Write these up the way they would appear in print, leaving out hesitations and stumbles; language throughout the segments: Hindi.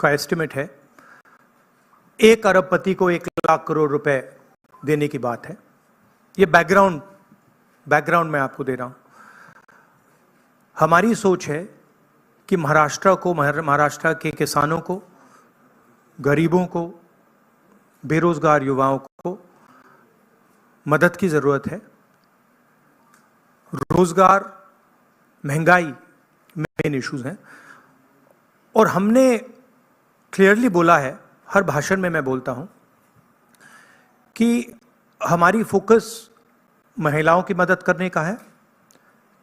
का एस्टिमेट है, 1 अरबपति को 1 लाख करोड़ रुपए देने की बात है। ये बैकग्राउंड मैं आपको दे रहा हूं। हमारी सोच है कि महाराष्ट्र के किसानों को, गरीबों को, बेरोजगार युवाओं को मदद की जरूरत है। रोजगार, महंगाई मेन इश्यूज हैं, और हमने क्लियरली बोला है, हर भाषण में मैं बोलता हूं कि हमारी फोकस महिलाओं की मदद करने का है।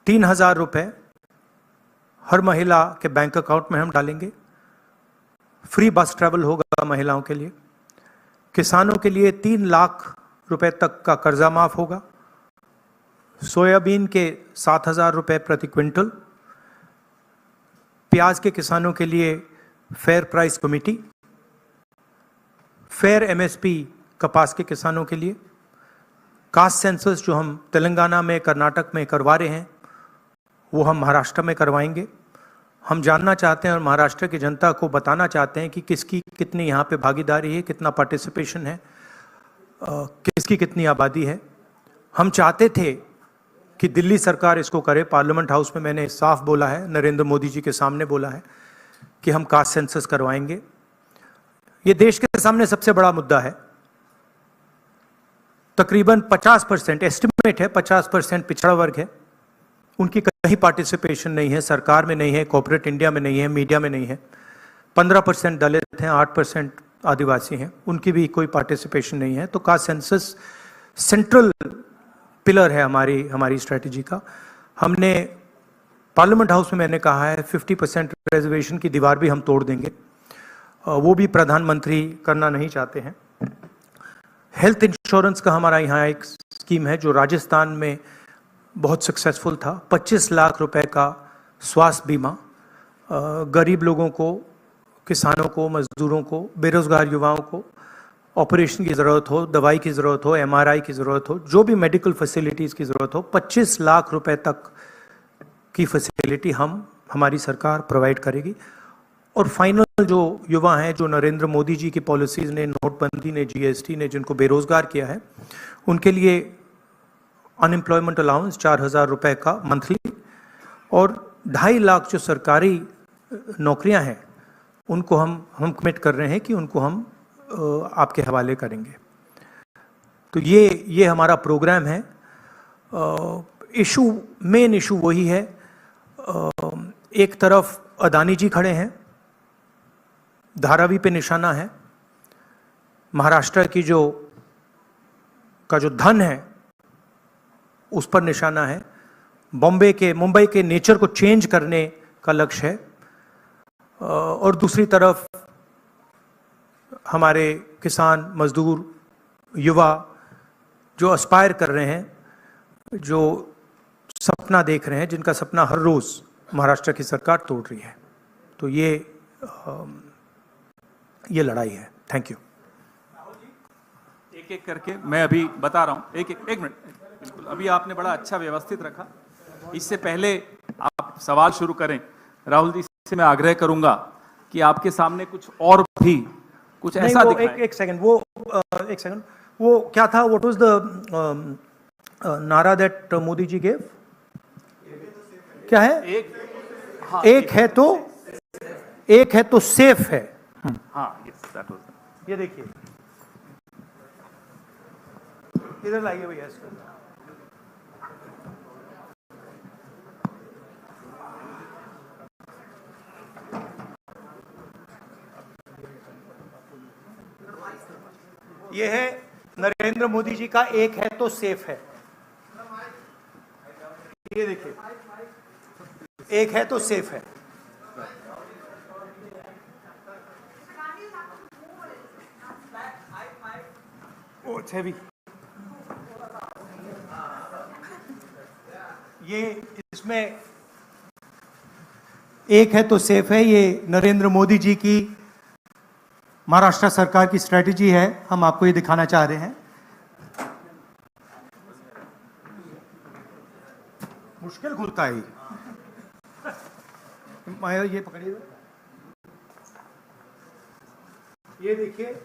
3,000 रुपए हर महिला के बैंक अकाउंट में हम डालेंगे। फ्री बस ट्रैवल होगा महिलाओं के लिए। किसानों के लिए 3 लाख रुपए तक का कर्जा माफ होगा। सोयाबीन के 7,000 रुपए प्रति क्विंटल। प्याज के किसानों के लिए fair price committee. Fair MSP कपास के किसानों के लिए। कास्ट सेंसस जो हम तेलंगाना में, कर्नाटक में करवा रहे हैं, वो हम महाराष्ट्र में करवाएंगे। हम जानना चाहते हैं और महाराष्ट्र की जनता को बताना चाहते हैं कि किसकी कितनी यहाँ पे भागीदारी है, कितना पार्टिसिपेशन है, किसकी कितनी आबादी है। हम चाहते थे कि दिल्ली सरकार इसको करे। पार्लियामेंट हाउस में मैंने साफ बोला है, नरेंद्र मोदी जी के सामने बोला है कि हम कास्ट सेंसस करवाएंगे। ये देश के सामने सबसे बड़ा मुद्दा है। तकरीबन 50% एस्टिमेट है, 50% पिछड़ा वर्ग है, उनकी कहीं पार्टिसिपेशन नहीं है, सरकार में नहीं है, कॉर्पोरेट इंडिया में नहीं है, मीडिया में नहीं है। 15% दलित हैं, 8% आदिवासी हैं, उनकी भी कोई पार्टिसिपेशन नहीं है। तो कास्ट सेंसस सेंट्रल पिलर है हमारी स्ट्रेटजी का। हमने पार्लियामेंट हाउस में मैंने कहा है 50% रिजर्वेशन की दीवार भी हम तोड़ देंगे। वो भी प्रधानमंत्री करना नहीं चाहते हैं। हेल्थ इंश्योरेंस का हमारा यहाँ एक स्कीम है जो राजस्थान में बहुत सक्सेसफुल था। 25 लाख रुपए का स्वास्थ्य बीमा गरीब लोगों को, किसानों को, मजदूरों को, बेरोजगार युवाओं को ऑपरेशन की ज़रूरत हो, दवाई की ज़रूरत हो, एमआरआई की ज़रूरत हो, जो भी मेडिकल फैसिलिटीज़ की ज़रूरत हो, 25 लाख रुपए तक की फैसिलिटी हमारी सरकार प्रोवाइड करेगी। और फाइनल जो युवा हैं, जो नरेंद्र मोदी जी की पॉलिसीज़ ने, नोटबंदी ने, जीएसटी ने जिनको बेरोजगार किया है, उनके लिए अनएम्प्लॉयमेंट अलाउंस 4,000 रुपए का मंथली, और 2.5 लाख जो सरकारी नौकरियां हैं उनको हम कमिट कर रहे हैं कि उनको हम आपके हवाले करेंगे। तो ये हमारा प्रोग्राम है। मेन इशू वही है। एक तरफ अदानी जी खड़े हैं, धारावी पे निशाना है। महाराष्ट्र की जो धन है उस पर निशाना है। मुंबई के नेचर को चेंज करने का लक्ष्य है। और दूसरी तरफ हमारे किसान, मजदूर, युवा जो एस्पायर कर रहे हैं, जो सपना देख रहे हैं, जिनका सपना हर रोज महाराष्ट्र की सरकार तोड़ रही है। तो ये लड़ाई है। Thank you. एक एक करके मैं अभी बता रहा हूं। एक मिनट। बिल्कुल, अभी आपने बड़ा अच्छा व्यवस्थित रखा। इससे पहले आप सवाल शुरू करें, राहुल जी से मैं आग्रह करूंगा कि आपके सामने कुछ और भी कुछ ऐसा दिखाएं। एक सेकंड, वो क्या था? व्हाट वाज द नारा दैट मोदी जी गेव? क्या है? एक है तो सेफ है। हाँ, यस, दैट वाज। ये देखिए, इधर लाइए भैया इसको। ये है नरेंद्र मोदी जी का एक है तो सेफ है। ये देखिए, एक है तो सेफ है। ओ, it's heavy। ये इसमें एक है तो सेफ है, ये नरेंद्र मोदी जी की महाराष्ट्र सरकार की स्ट्रेटजी है। हम आपको ये दिखाना चाह रहे हैं। मुश्किल खुलता है ये पकड़िए। ये देखिए,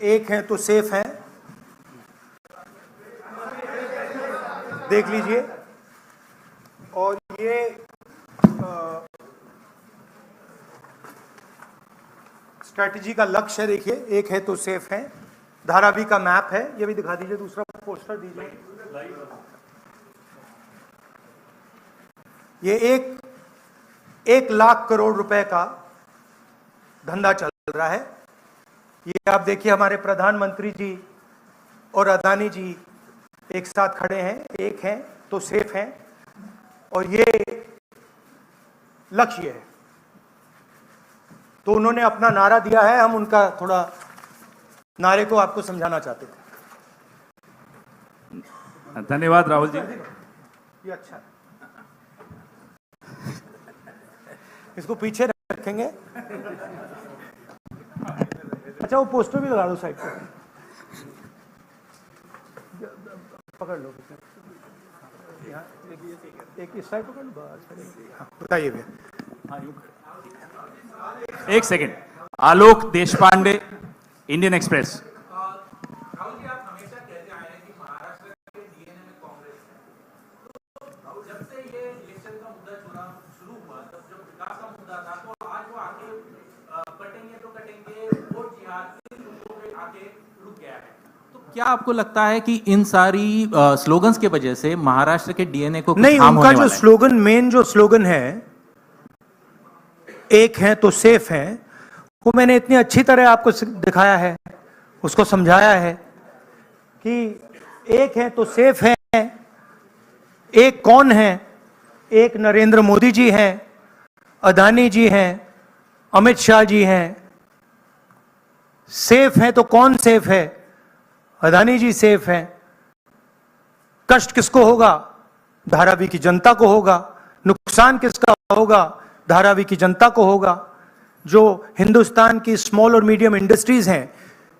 एक है तो सेफ है, देख लीजिए। और ये स्ट्रैटेजी का लक्ष्य है, देखिए, एक है तो सेफ है। धारावी का मैप है, ये भी दिखा दीजिए, दूसरा पोस्टर दीजिए। ये एक लाख करोड़ रुपए का धंधा चल रहा है। ये आप देखिए, हमारे प्रधानमंत्री जी और अदानी जी एक साथ खड़े हैं, एक हैं तो सेफ हैं, और ये लक्ष्य है। तो उन्होंने अपना नारा दिया है, हम उनका थोड़ा नारे को आपको समझाना चाहते थे। धन्यवाद राहुल जी। ये अच्छा है, इसको पीछे रखेंगे। अच्छा, वो पोस्टर भी लगा दो साइड पे, पकड़ लो। एक इस साइड पकड़ लो, बताइए भैया। एक सेकेंड। आलोक देशपांडे, इंडियन एक्सप्रेस। राहुल जी, आप हमेशा कहते आए हैं कि महाराष्ट्र के डीएनए में कांग्रेस है। तो जब से ये इलेक्शन का मुद्दा शुरू हुआ, तब जब विकास का मुद्दा था, तो आज वो आगे कटेंगे तो कटेंगे, वोट जिहाद इन मुद्दों पे आगे रुक गया है। तो क्या आपको लगता है कि इन सारी स्लोगन्स की वजह से महाराष्ट्र के डीएनए को नहीं, उनका जो स्लोगन, मेन जो स्लोगन है, एक है तो सेफ है, वो मैंने इतनी अच्छी तरह आपको दिखाया है, उसको समझाया है कि एक है तो सेफ है। एक कौन है? एक नरेंद्र मोदी जी हैं, अदानी जी हैं, अमित शाह जी हैं। सेफ है तो कौन सेफ है? अदानी जी सेफ हैं। कष्ट किसको होगा? धारावी की जनता को होगा। नुकसान किसका होगा? धारावी की जनता को होगा। जो हिंदुस्तान की स्मॉल और मीडियम इंडस्ट्रीज हैं,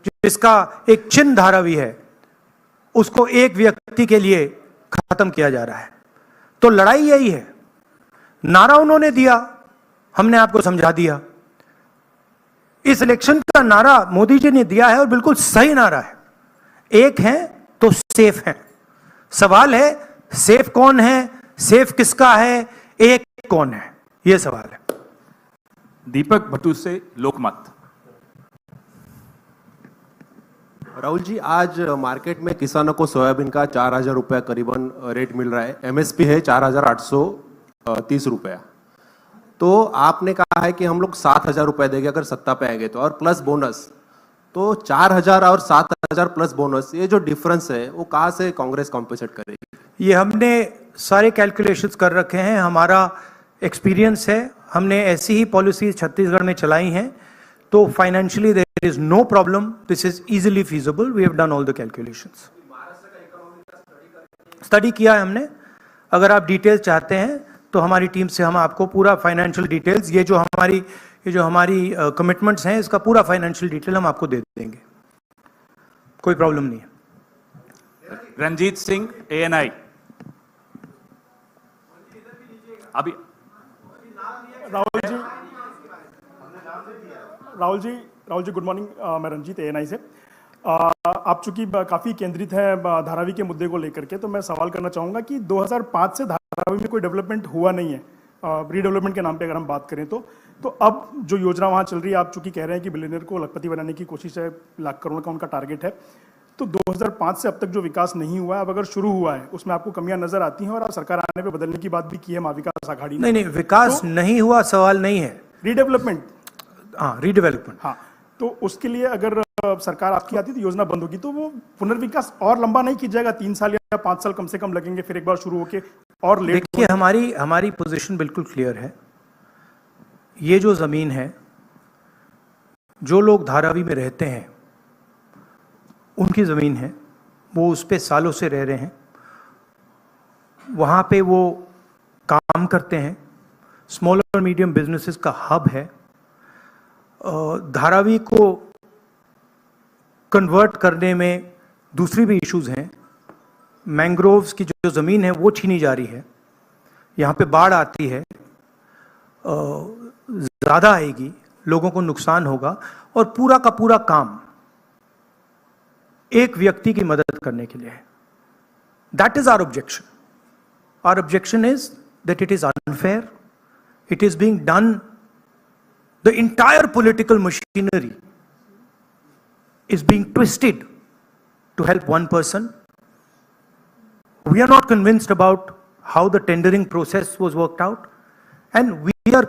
जिसका एक चिन्ह धारावी है, उसको एक व्यक्ति के लिए खत्म किया जा रहा है। तो लड़ाई यही है। नारा उन्होंने दिया, हमने आपको समझा दिया। इस इलेक्शन का नारा मोदी जी ने दिया है और बिल्कुल सही नारा है। एक है तो सेफ है। सवाल है सेफ कौन है, सेफ किसका है, एक कौन है, यह सवाल है। दीपक भट्टू से लोकमत। राहुल जी, आज मार्केट में किसानों को सोयाबीन का 4,000 रुपया करीबन रेट मिल रहा है। एमएसपी है 4,830 रुपया। तो आपने कहा है कि हम लोग 7,000 रुपए देंगे अगर सत्ता पे आएंगे तो, और प्लस बोनस। तो 4,000 और 7,000 प्लस बोनस, ये जो डिफरेंस है वो कहाँ से कांग्रेस कॉम्पेंसेट करेगी? ये हमने सारे कैलकुलेशंस कर रखे हैं, हमारा एक्सपीरियंस है, हमने ऐसी ही पॉलिसी छत्तीसगढ़ में चलाई हैं। तो financially there is no problem, this is easily feasible, we have done all the calculations. Study किया है हमने। अगर आप डिटेल्स चाहते हैं तो हमारी टीम से हम आपको पूरा फाइनेंशियल डिटेल्स, ये जो हमारी कमिटमेंट्स हैं, इसका पूरा फाइनेंशियल डिटेल हम आपको दे देंगे, कोई प्रॉब्लम नहीं है। रंजीत सिंह, एएनआई। अभी राहुल जी गुड मॉर्निंग। मैं रंजीत, एएनआई से। आप चूंकि काफ़ी केंद्रित हैं धारावी के मुद्दे को लेकर के, तो मैं सवाल करना चाहूँगा कि 2005 से धारावी में कोई डेवलपमेंट हुआ नहीं है, रीडेवलपमेंट के नाम पे अगर हम बात करें तो अब जो योजना वहाँ चल रही है, आप चूंकि कह रहे हैं कि बिलियनियर को लखपति बनाने की कोशिश है, लाख करोड़ का उनका टारगेट है। तो 2005 से अब तक जो विकास नहीं हुआ है, अब अगर शुरू हुआ है, उसमें आपको कमियां नजर आती हैं, और आप सरकार आने पे बदलने की बात भी की है महाविकास आघाड़ी ने। नहीं, विकास नहीं हुआ सवाल नहीं है, रीडेवलपमेंट। हाँ, रीडेवलपमेंट। हाँ, तो उसके लिए अगर सरकार आपकी आती तो योजना बंद होगी, तो वो पुनर्विकास और लंबा नहीं किया जाएगा? 3 साल या 5 साल कम से कम लगेंगे, फिर एक बार शुरू होके और लेट। देखिए, हमारी पोजीशन बिल्कुल क्लियर है। ये जो जमीन है, जो लोग धारावी में रहते हैं, उनकी जमीन है, वो उस पे सालों से रह रहे हैं, वहाँ पे वो काम करते हैं, स्मॉल और मीडियम बिजनेसेस का हब है। धारावी को कन्वर्ट करने में दूसरी भी इश्यूज हैं। मैंग्रोव्स की जो ज़मीन है वो छीनी जा रही है, यहाँ पे बाढ़ आती है, ज़्यादा आएगी, लोगों को नुकसान होगा और पूरा का पूरा काम एक व्यक्ति की मदद करने के लिए है. That is our objection. Our objection is that it is unfair. It is being done. The entire political machinery is being twisted to help one person. We are not convinced about how the tendering process was worked out, and we are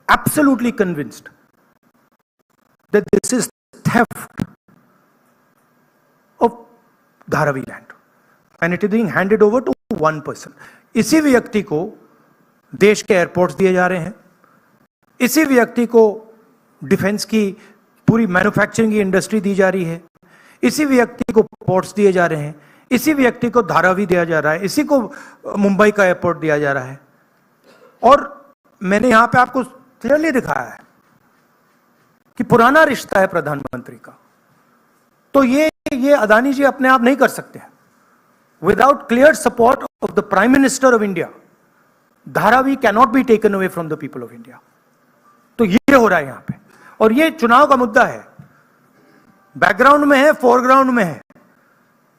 absolutely convinced that this is theft of Dharavi land, and it is being handed over to one person. इसी व्यक्ति को देश के एयरपोर्ट्स दिए जा रहे हैं, इसी व्यक्ति को डिफेंस की पूरी मैन्युफैक्चरिंग की इंडस्ट्री दी जा रही है, इसी व्यक्ति को पोर्ट्स दिए जा रहे हैं, इसी व्यक्ति को धारावी दिया जा रहा है, इसी को मुंबई का एयरपोर्ट दिया जा रहा है. और मैंने यहां पे आपको क्लियरली दिखाया है कि पुराना रिश्ता है प्रधानमंत्री का. तो ये अदानी जी अपने आप नहीं कर सकते. Without clear support of the prime minister of India, Dharavi cannot be taken away from the people of India. तो ये हो रहा है यहां पे, और ये चुनाव का मुद्दा है. बैकग्राउंड में है, फोरग्राउंड में है.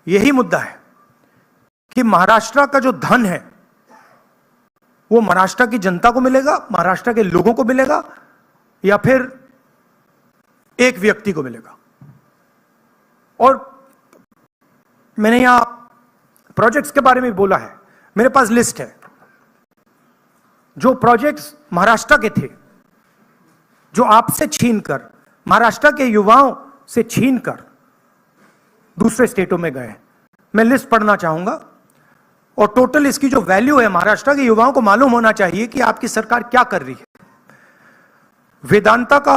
यही मुद्दा है कि महाराष्ट्र का जो धन है वो महाराष्ट्र की जनता को मिलेगा, महाराष्ट्र के लोगों को मिलेगा, या फिर एक व्यक्ति को मिलेगा. और मैंने यहां प्रोजेक्ट्स के बारे में बोला है. मेरे पास लिस्ट है जो प्रोजेक्ट्स महाराष्ट्र के थे, जो आपसे छीनकर, महाराष्ट्र के युवाओं से छीनकर दूसरे स्टेटों में गए. मैं लिस्ट पढ़ना चाहूंगा, और टोटल इसकी जो वैल्यू है, महाराष्ट्र के युवाओं को मालूम होना चाहिए कि आपकी सरकार क्या कर रही है. वेदांता का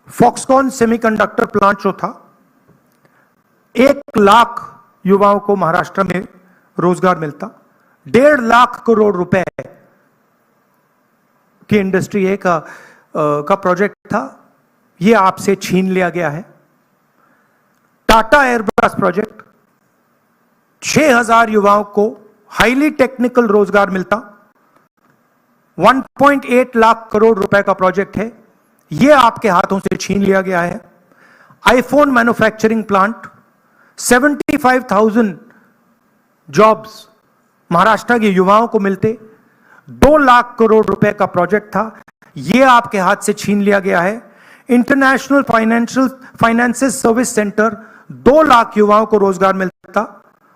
फॉक्सकॉन सेमीकंडक्टर प्लांट जो था, 1 लाख युवाओं को महाराष्ट्र में रोजगार मिलता. 1.5 लाख करोड़ रुपए की इंडस्ट्री का प्रोजेक्ट था, यह आपसे छीन लिया गया है. टाटा एयरबस प्रोजेक्ट, 6,000 युवाओं को हाईली टेक्निकल रोजगार मिलता. 1.8 लाख करोड़ रुपए का प्रोजेक्ट है, यह आपके हाथों से छीन लिया गया है. IPhone manufacturing plant, 75,000 jobs Maharashtra के युवाओं को मिलते. 2 लाख करोड़ रुपए का प्रोजेक्ट था, यह आपके हाथ से छीन लिया गया है. International finances service centre, 2 lakh युवाओं को रोजगार मिलता.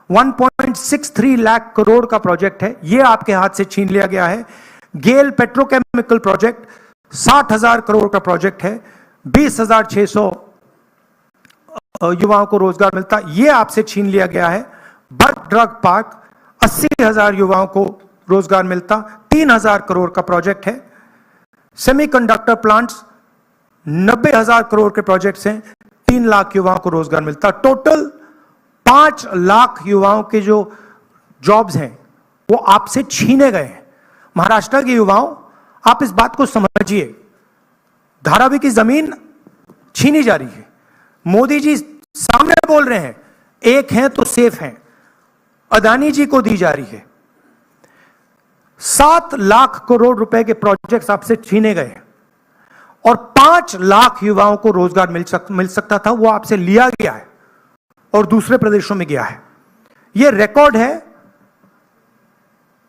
1.63 लाख करोड़ का प्रोजेक्ट है, यह आपके हाथ से छीन लिया गया है. गेल पेट्रोकेमिकल प्रोजेक्ट, 60,000 करोड़ का प्रोजेक्ट है, 20,600 युवाओं को रोजगार मिलता, यह आपसे छीन लिया गया है. बर्थ ड्रग पार्क, 80,000 युवाओं को रोजगार मिलता, 3,000 करोड़ का प्रोजेक्ट है. सेमीकंडक्टर प्लांट्स, 90,000 करोड़ के प्रोजेक्ट्स हैं, 3 लाख युवाओं को रोजगार मिलता. टोटल 5 लाख युवाओं के जो जॉब्स हैं वो आपसे छीने गए हैं. महाराष्ट्र के युवाओं, आप इस बात को समझिए, धारावी की जमीन छीनी जा रही है. मोदी जी सामने बोल रहे हैं, एक हैं तो सेफ हैं, अदानी जी को दी जा रही है. 7 लाख करोड़ रुपए के प्रोजेक्ट्स आपसे छीने गए हैं, और 5 लाख युवाओं को रोजगार मिल सकता था, वो आपसे लिया गया है और दूसरे प्रदेशों में गया है. यह रिकॉर्ड है,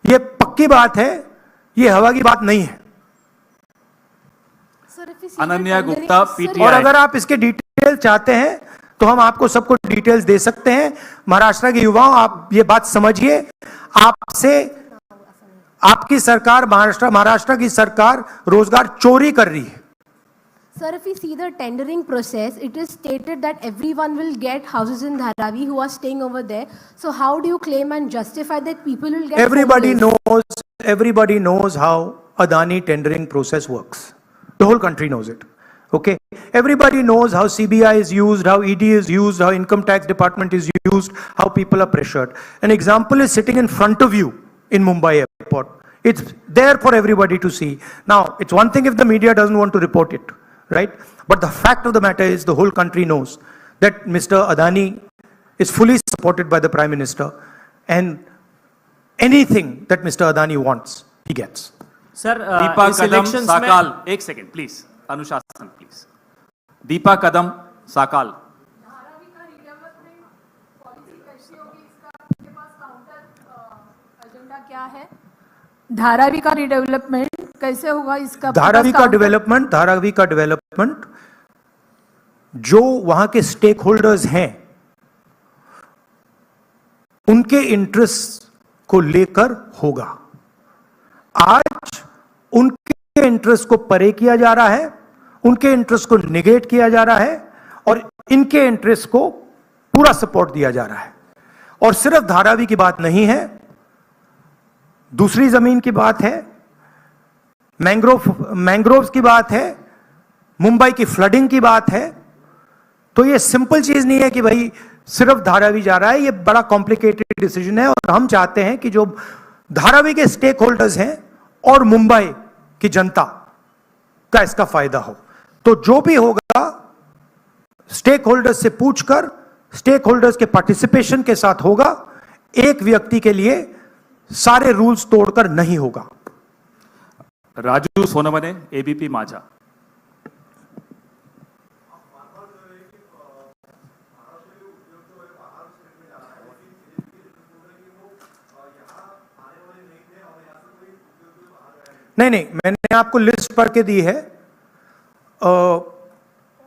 यह पक्की बात है, यह हवा की बात नहीं है. अनन्या गुप्ता, और पीटीआई. अगर आप इसके डिटेल चाहते हैं तो हम आपको सबको डिटेल्स दे सकते हैं. महाराष्ट्र के युवाओं, आप ये बात समझिए, आपसे आपकी सरकार, महाराष्ट्र की सरकार रोजगार चोरी कर रही है. Sir, if we see the tendering process, it is stated that everyone will get houses in Dharavi who are staying over there. So how do you claim and justify that people will get Everybody homeless? knows how Adani tendering process works. The whole country knows it. Okay? Everybody knows how CBI is used, how ED is used, how Income Tax Department is used, how people are pressured. An example is sitting in front of you in Mumbai airport. It's there for everybody to see. Now, it's one thing if the media doesn't want to report it, right? But the fact of the matter is the whole country knows that Mr. Adani is fully supported by the Prime Minister, and anything that Mr. Adani wants, he gets. Sir Deepa इस कदम इलेक्शंस में साकाल, एक सेकंड प्लीज. अनुशासन प्लीज। दीपा कदम साकाल। धारावी का रिडेवलपमेंट पॉलिसी कैसी होगी, इसका आपके पास काउंटर एजेंडा क्या है? धारावी का रिडेवलपमेंट कैसे होगा, इसका धारावी का डेवलपमेंट जो वहां के स्टेक होल्डर्स हैं उनके इंटरेस्ट को लेकर होगा। आज उनके इंटरेस्ट को परे किया जा रहा है, उनके इंटरेस्ट को निगेट किया जा रहा है और इनके इंटरेस्ट को पूरा सपोर्ट दिया जा रहा है। और सिर्फ धारावी की बात नहीं है, दूसरी जमीन की बात है, मैंग्रोव्स की बात है, मुंबई की फ्लडिंग की बात है। तो ये सिंपल चीज नहीं है कि भाई सिर्फ धारावी जा रहा है, ये बड़ा कॉम्प्लिकेटेड डिसीजन है। और हम चाहते हैं कि जो धारावी के स्टेक होल्डर्स हैं और मुंबई की जनता का इसका फायदा हो। तो जो भी होगा स्टेक होल्डर्स से पूछकर, स्टेक होल्डर्स के पार्टिसिपेशन के साथ होगा। एक व्यक्ति के लिए सारे रूल्स तोड़कर नहीं होगा। राजू सोनवने, एबीपी माझा। नहीं, मैंने आपको लिस्ट पढ़ के दी है।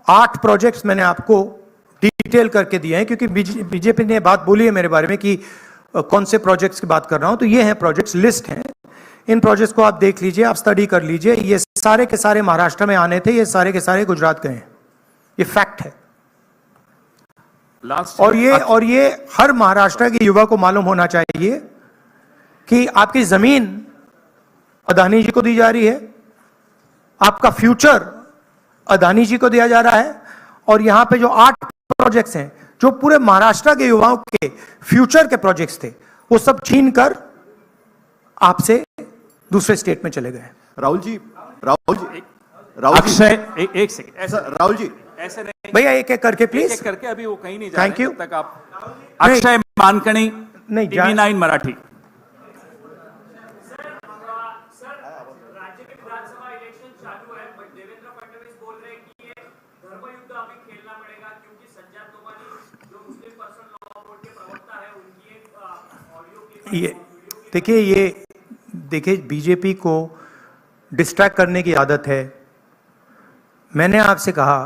8 प्रोजेक्ट्स मैंने आपको डिटेल करके दिए हैं, क्योंकि बीजेपी ने बात बोली है मेरे बारे में कि कौन से प्रोजेक्ट्स की बात कर रहा हूं। तो ये हैं प्रोजेक्ट्स, लिस्ट हैं। इन प्रोजेक्ट्स को आप देख लीजिए, आप स्टडी कर लीजिए। ये सारे के सारे महाराष्ट्र में आने थे, ये सारे के सारे गुजरात गए हैं। ये फैक्ट है। और ये हर महाराष्ट्र के युवा को मालूम होना चाहिए कि आपकी जमीन अदानी जी को दी जा रही है, आपका फ्यूचर अदानी जी को दिया जा रहा है। और यहां पे जो 8 प्रोजेक्ट्स हैं, जो पूरे महाराष्ट्र के युवाओं के फ्यूचर के प्रोजेक्ट्स थे, वो सब छीन कर आपसे दूसरे स्टेट में चले गए। राहुल जी अक्षय, एक सेकंड, ऐसा राहुल जी ऐसे नहीं भैया, एक एक करके प्लीज। एक करके, अभी वो कहीं नहीं जा Thank रहे you. तब तक आप। अक्षय मानकणी, नहीं, टीवी 9 मराठी। राज्य में विधानसभा इलेक्शन चालू है, बट देवेंद्र फडणवीस बोल रहे हैं कि ये धर्मयुद्ध अभी खेलना पड़ेगा, क्योंकि संजय तोमानी जो मुस्लिम पर्सन लॉ बोर्ड के प्रवक्ता है, उनकी एक ऑडियो क्लिप देखिए बीजेपी को डिस्ट्रैक्ट करने की आदत है। मैंने आपसे कहा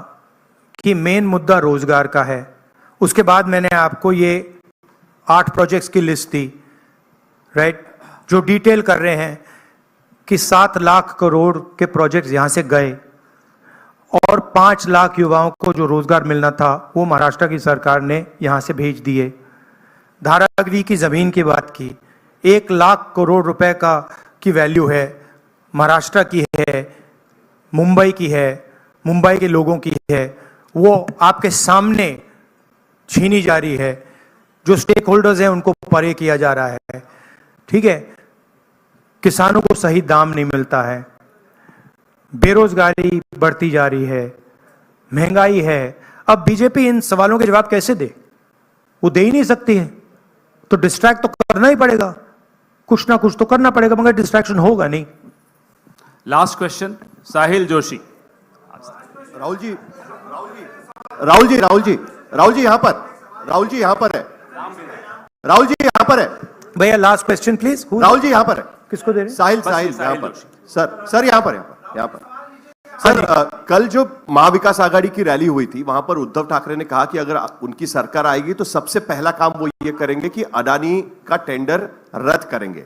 कि मेन मुद्दा रोजगार का है। उसके बाद मैंने आपको ये 8 प्रोजेक्ट्स की लिस्ट दी, राइट, जो डिटेल कर रहे हैं कि 7 लाख करोड़ के प्रोजेक्ट्स यहां से गए और 5 लाख युवाओं को जो रोजगार मिलना था वो महाराष्ट्र की सरकार ने यहां से भेज दिए। धारावी की जमीन की बात की, 1 लाख करोड़ रुपए की वैल्यू है, महाराष्ट्र की है, मुंबई की है, मुंबई के लोगों की है, वो आपके सामने छीनी जा रही है। जो स्टेक होल्डर्स हैं उनको परे किया जा रहा है, ठीक है। किसानों को सही दाम नहीं मिलता है, बेरोजगारी बढ़ती जा रही है, महंगाई है। अब बीजेपी इन सवालों के जवाब कैसे दे? वो दे ही नहीं सकती है। तो डिस्ट्रैक्ट तो करना ही पड़ेगा, कुछ ना कुछ तो करना पड़ेगा, मगर डिस्ट्रैक्शन होगा नहीं। लास्ट क्वेश्चन, साहिल जोशी। राहुल जी यहाँ पर है। राहुल जी यहाँ पर है भैया, last question please. Rahul ji यहाँ पर है। किसको दे रहे हैं? साहिल यहाँ पर। सर यहाँ पर सर, कल जो महाविकास आघाड़ी की रैली हुई थी, वहां पर उद्धव ठाकरे ने कहा कि अगर उनकी सरकार आएगी तो सबसे पहला काम वो ये करेंगे कि अडानी का टेंडर रद्द करेंगे।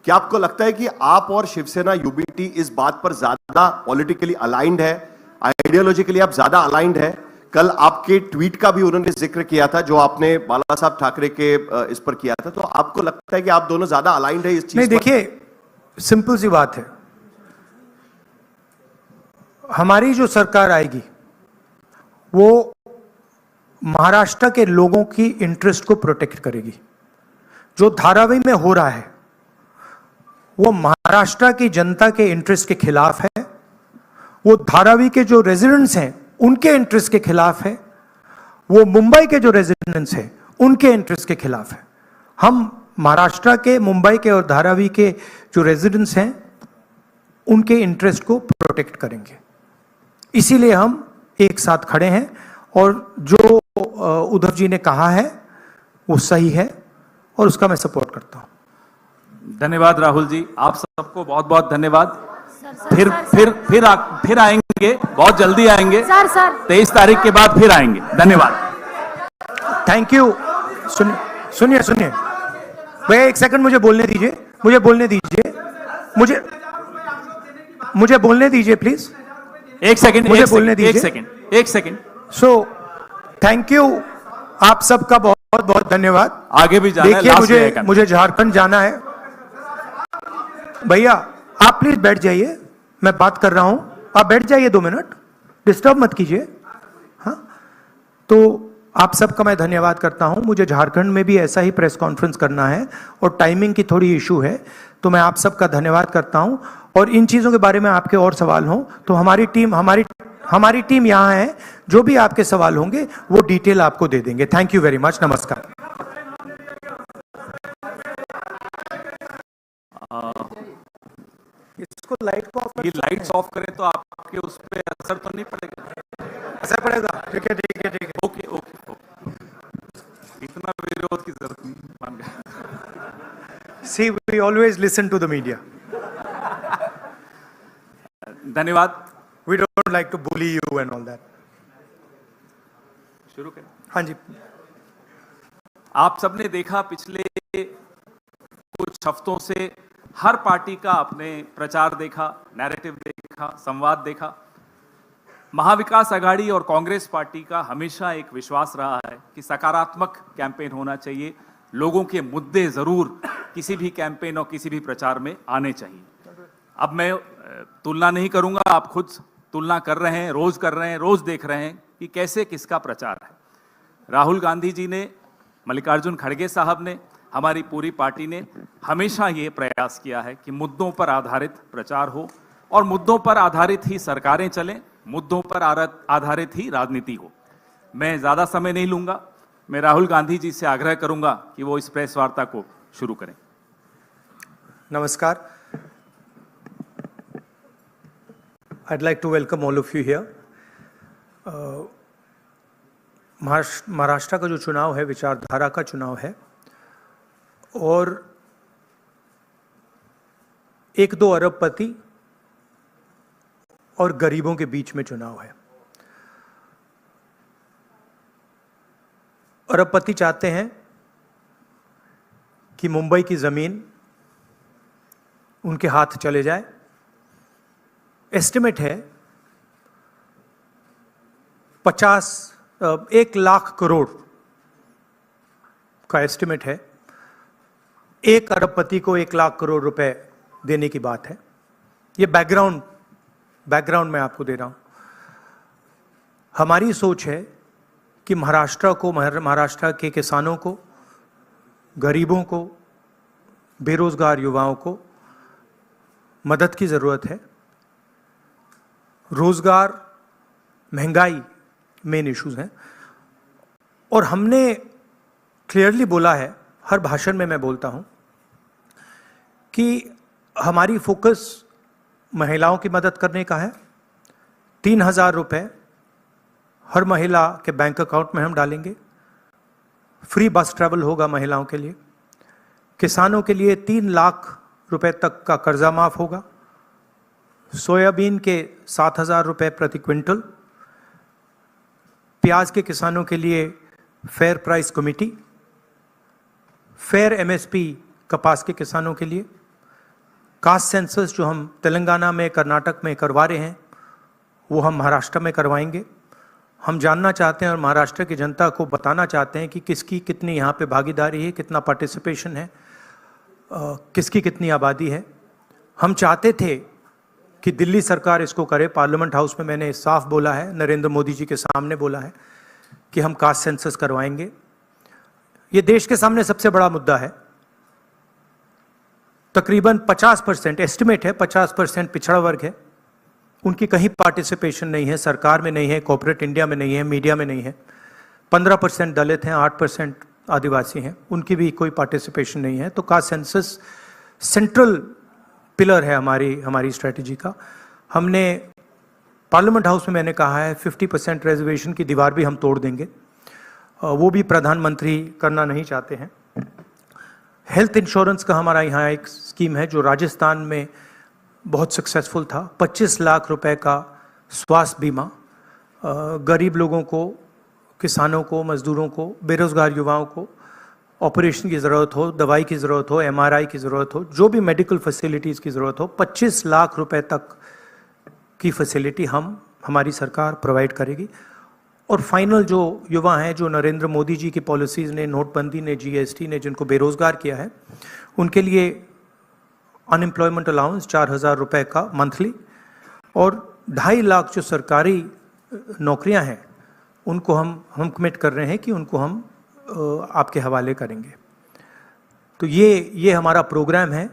क्या आपको लगता है कि आप और शिवसेना यूबीटी इस बात पर ज्यादा पॉलिटिकली अलाइंड है, आइडियोलॉजिकली आप ज्यादा अलाइंड है? कल आपके ट्वीट का भी उन्होंने जिक्र किया था जो आपने बाला साहब ठाकरे के इस पर किया था। तो आपको लगता है कि आप दोनों ज्यादा अलाइंड है इस चीज? नहीं, देखिए सिंपल सी बात है, हमारी जो सरकार आएगी वो महाराष्ट्र के लोगों की इंटरेस्ट को प्रोटेक्ट करेगी। जो धारावी में हो रहा है वो महाराष्ट्र की जनता के इंटरेस्ट के खिलाफ है, वो धारावी के जो रेजिडेंट्स हैं उनके इंटरेस्ट के खिलाफ है, वो मुंबई के जो रेजिडेंट्स हैं उनके इंटरेस्ट के खिलाफ है। हम महाराष्ट्र के, मुंबई के और धारावी के जो रेजिडेंट्स हैं उनके इंटरेस्ट को प्रोटेक्ट करेंगे। इसीलिए हम एक साथ खड़े हैं और जो उद्धव जी ने कहा है वो सही है और उसका मैं सपोर्ट करता हूं। धन्यवाद राहुल जी, आप सबको बहुत बहुत धन्यवाद। सर, फिर आएंगे, बहुत जल्दी आएंगे। सर 23 तारीख के बाद फिर आएंगे। धन्यवाद। Thank you. सुनिए भैया, एक सेकंड मुझे बोलने दीजिए, मुझे बोलने दीजिए प्लीज। एक सेकंड, मुझे बोलने दीजिए। एक सेकंड। सो थैंक यू, आप सबका बहुत बहुत धन्यवाद। आगे भी जाना है, देखिए मुझे झारखंड जाना है। भैया आप प्लीज बैठ जाइए, मैं बात कर रहा हूं, आप बैठ जाइए 2 मिनट, डिस्टर्ब मत कीजिए। हाँ, तो आप सबका मैं धन्यवाद करता हूं। मुझे झारखंड में भी ऐसा ही प्रेस कॉन्फ्रेंस करना है और टाइमिंग की थोड़ी इशू है, तो मैं आप सबका धन्यवाद करता हूं। और इन चीजों के बारे में आपके और सवाल हों तो हमारी टीम यहां है, जो भी आपके सवाल होंगे वो डिटेल आपको दे देंगे। थैंक यू वेरी मच, नमस्कार। इसको ये लाइट्स ऑफ करें तो आपके उस पर असर तो नहीं पड़ेगा? असर पड़ेगा? ठीक है। ओके। इतना विरोध की जरूरत नहीं, मान गया। See, we always listen to the media. धन्यवाद। We don't like to bully you and all that. शुरू करें। हाँ जी। आप सबने देखा पिछले कुछ हफ्तों से हर पार्टी का आपने प्रचार देखा, नैरेटिव देखा, संवाद देखा। महाविकास आघाड़ी और कांग्रेस पार्टी का हमेशा एक विश्वास रहा है कि सकारात्मक कैंपेन होना चाहिए, लोगों के मुद्दे जरूर किसी भी कैंपेन और किसी भी प्रचार में आने चाहिए। अब मैं तुलना नहीं करूंगा, आप खुद तुलना कर रहे हैं, रोज देख रहे हैं कि कैसे किसका प्रचार है। राहुल गांधी जी ने, मल्लिकार्जुन खड़गे साहब ने, हमारी पूरी पार्टी ने हमेशा ये प्रयास किया है कि मुद्दों पर आधारित प्रचार हो और मुद्दों पर आधारित ही सरकारें चलें, मुद्दों पर आधारित ही राजनीति हो। मैं ज्यादा समय नहीं लूंगा, मैं राहुल गांधी जी से आग्रह करूंगा कि वो इस प्रेस वार्ता को शुरू करें। नमस्कार। I'd like to welcome all of you here. Maharashtra का जो चुनाव है विचारधारा का चुनाव है और 1-2 अरबपति और गरीबों के बीच में चुनाव है। अरबपति चाहते हैं कि मुंबई की जमीन उनके हाथ चले जाए। एस्टिमेट है 1 लाख करोड़ का एस्टिमेट है। 1 अरबपति को 1 लाख करोड़ रुपए देने की बात है। ये बैकग्राउंड मैं आपको दे रहा हूं। हमारी सोच है कि महाराष्ट्र के किसानों को, गरीबों को, बेरोजगार युवाओं को मदद की जरूरत है। रोजगार, महंगाई मेन इश्यूज हैं और हमने क्लियरली बोला है, हर भाषण में मैं बोलता हूं कि हमारी फोकस महिलाओं की मदद करने का है। 3,000 रुपए हर महिला के बैंक अकाउंट में हम डालेंगे। फ्री बस ट्रैवल होगा महिलाओं के लिए। किसानों के लिए 3 लाख रुपए तक का कर्जा माफ होगा। सोयाबीन के 7,000 रुपए प्रति क्विंटल। प्याज के किसानों के लिए fair price committee. Fair MSP कपास के किसानों के लिए। कास्ट सेंसस जो हम तेलंगाना में, कर्नाटक में करवा रहे हैं वो हम महाराष्ट्र में करवाएंगे। हम जानना चाहते हैं और महाराष्ट्र की जनता को बताना चाहते हैं कि किसकी कितनी यहाँ पे भागीदारी है, कितना पार्टिसिपेशन है, किसकी कितनी आबादी है। हम चाहते थे कि दिल्ली सरकार इसको करे। पार्लियामेंट हाउस में मैंने साफ बोला है, नरेंद्र मोदी जी के सामने बोला है कि हम कास्ट सेंसस करवाएंगे। ये देश के सामने सबसे बड़ा मुद्दा है। तकरीबन 50%, एस्टिमेट है 50% पिछड़ा वर्ग है, उनकी कहीं पार्टिसिपेशन नहीं है, सरकार में नहीं है, कॉर्पोरेट इंडिया में नहीं है, मीडिया में नहीं है। 15% दलित हैं, 8% आदिवासी हैं, उनकी भी कोई पार्टिसिपेशन नहीं है। तो कास्ट सेंसस सेंट्रल पिलर है हमारी स्ट्रेटजी का। हमने पार्लियामेंट हाउस में मैंने कहा है 50% रिजर्वेशन की दीवार भी हम तोड़ देंगे, वो भी प्रधानमंत्री करना नहीं चाहते हैं। हेल्थ इंश्योरेंस का हमारा यहाँ एक स्कीम है जो राजस्थान में बहुत सक्सेसफुल था। 25 लाख रुपए का स्वास्थ्य बीमा गरीब लोगों को, किसानों को, मजदूरों को, बेरोजगार युवाओं को ऑपरेशन की ज़रूरत हो, दवाई की ज़रूरत हो, MRI की ज़रूरत हो, जो भी मेडिकल फैसिलिटीज़ की ज़रूरत हो, 25 लाख रुपए तक की फैसिलिटी हमारी सरकार प्रोवाइड करेगी। और फाइनल जो युवा हैं, जो नरेंद्र मोदी जी की पॉलिसीज़ ने, नोटबंदी ने, GST ने जिनको बेरोज़गार किया है, उनके लिए अनएम्प्लॉयमेंट अलाउंस 4,000 रुपये का मंथली, और 2.5 लाख जो सरकारी नौकरियां हैं उनको हम कमिट कर रहे हैं कि उनको हम आपके हवाले करेंगे। तो ये हमारा प्रोग्राम है।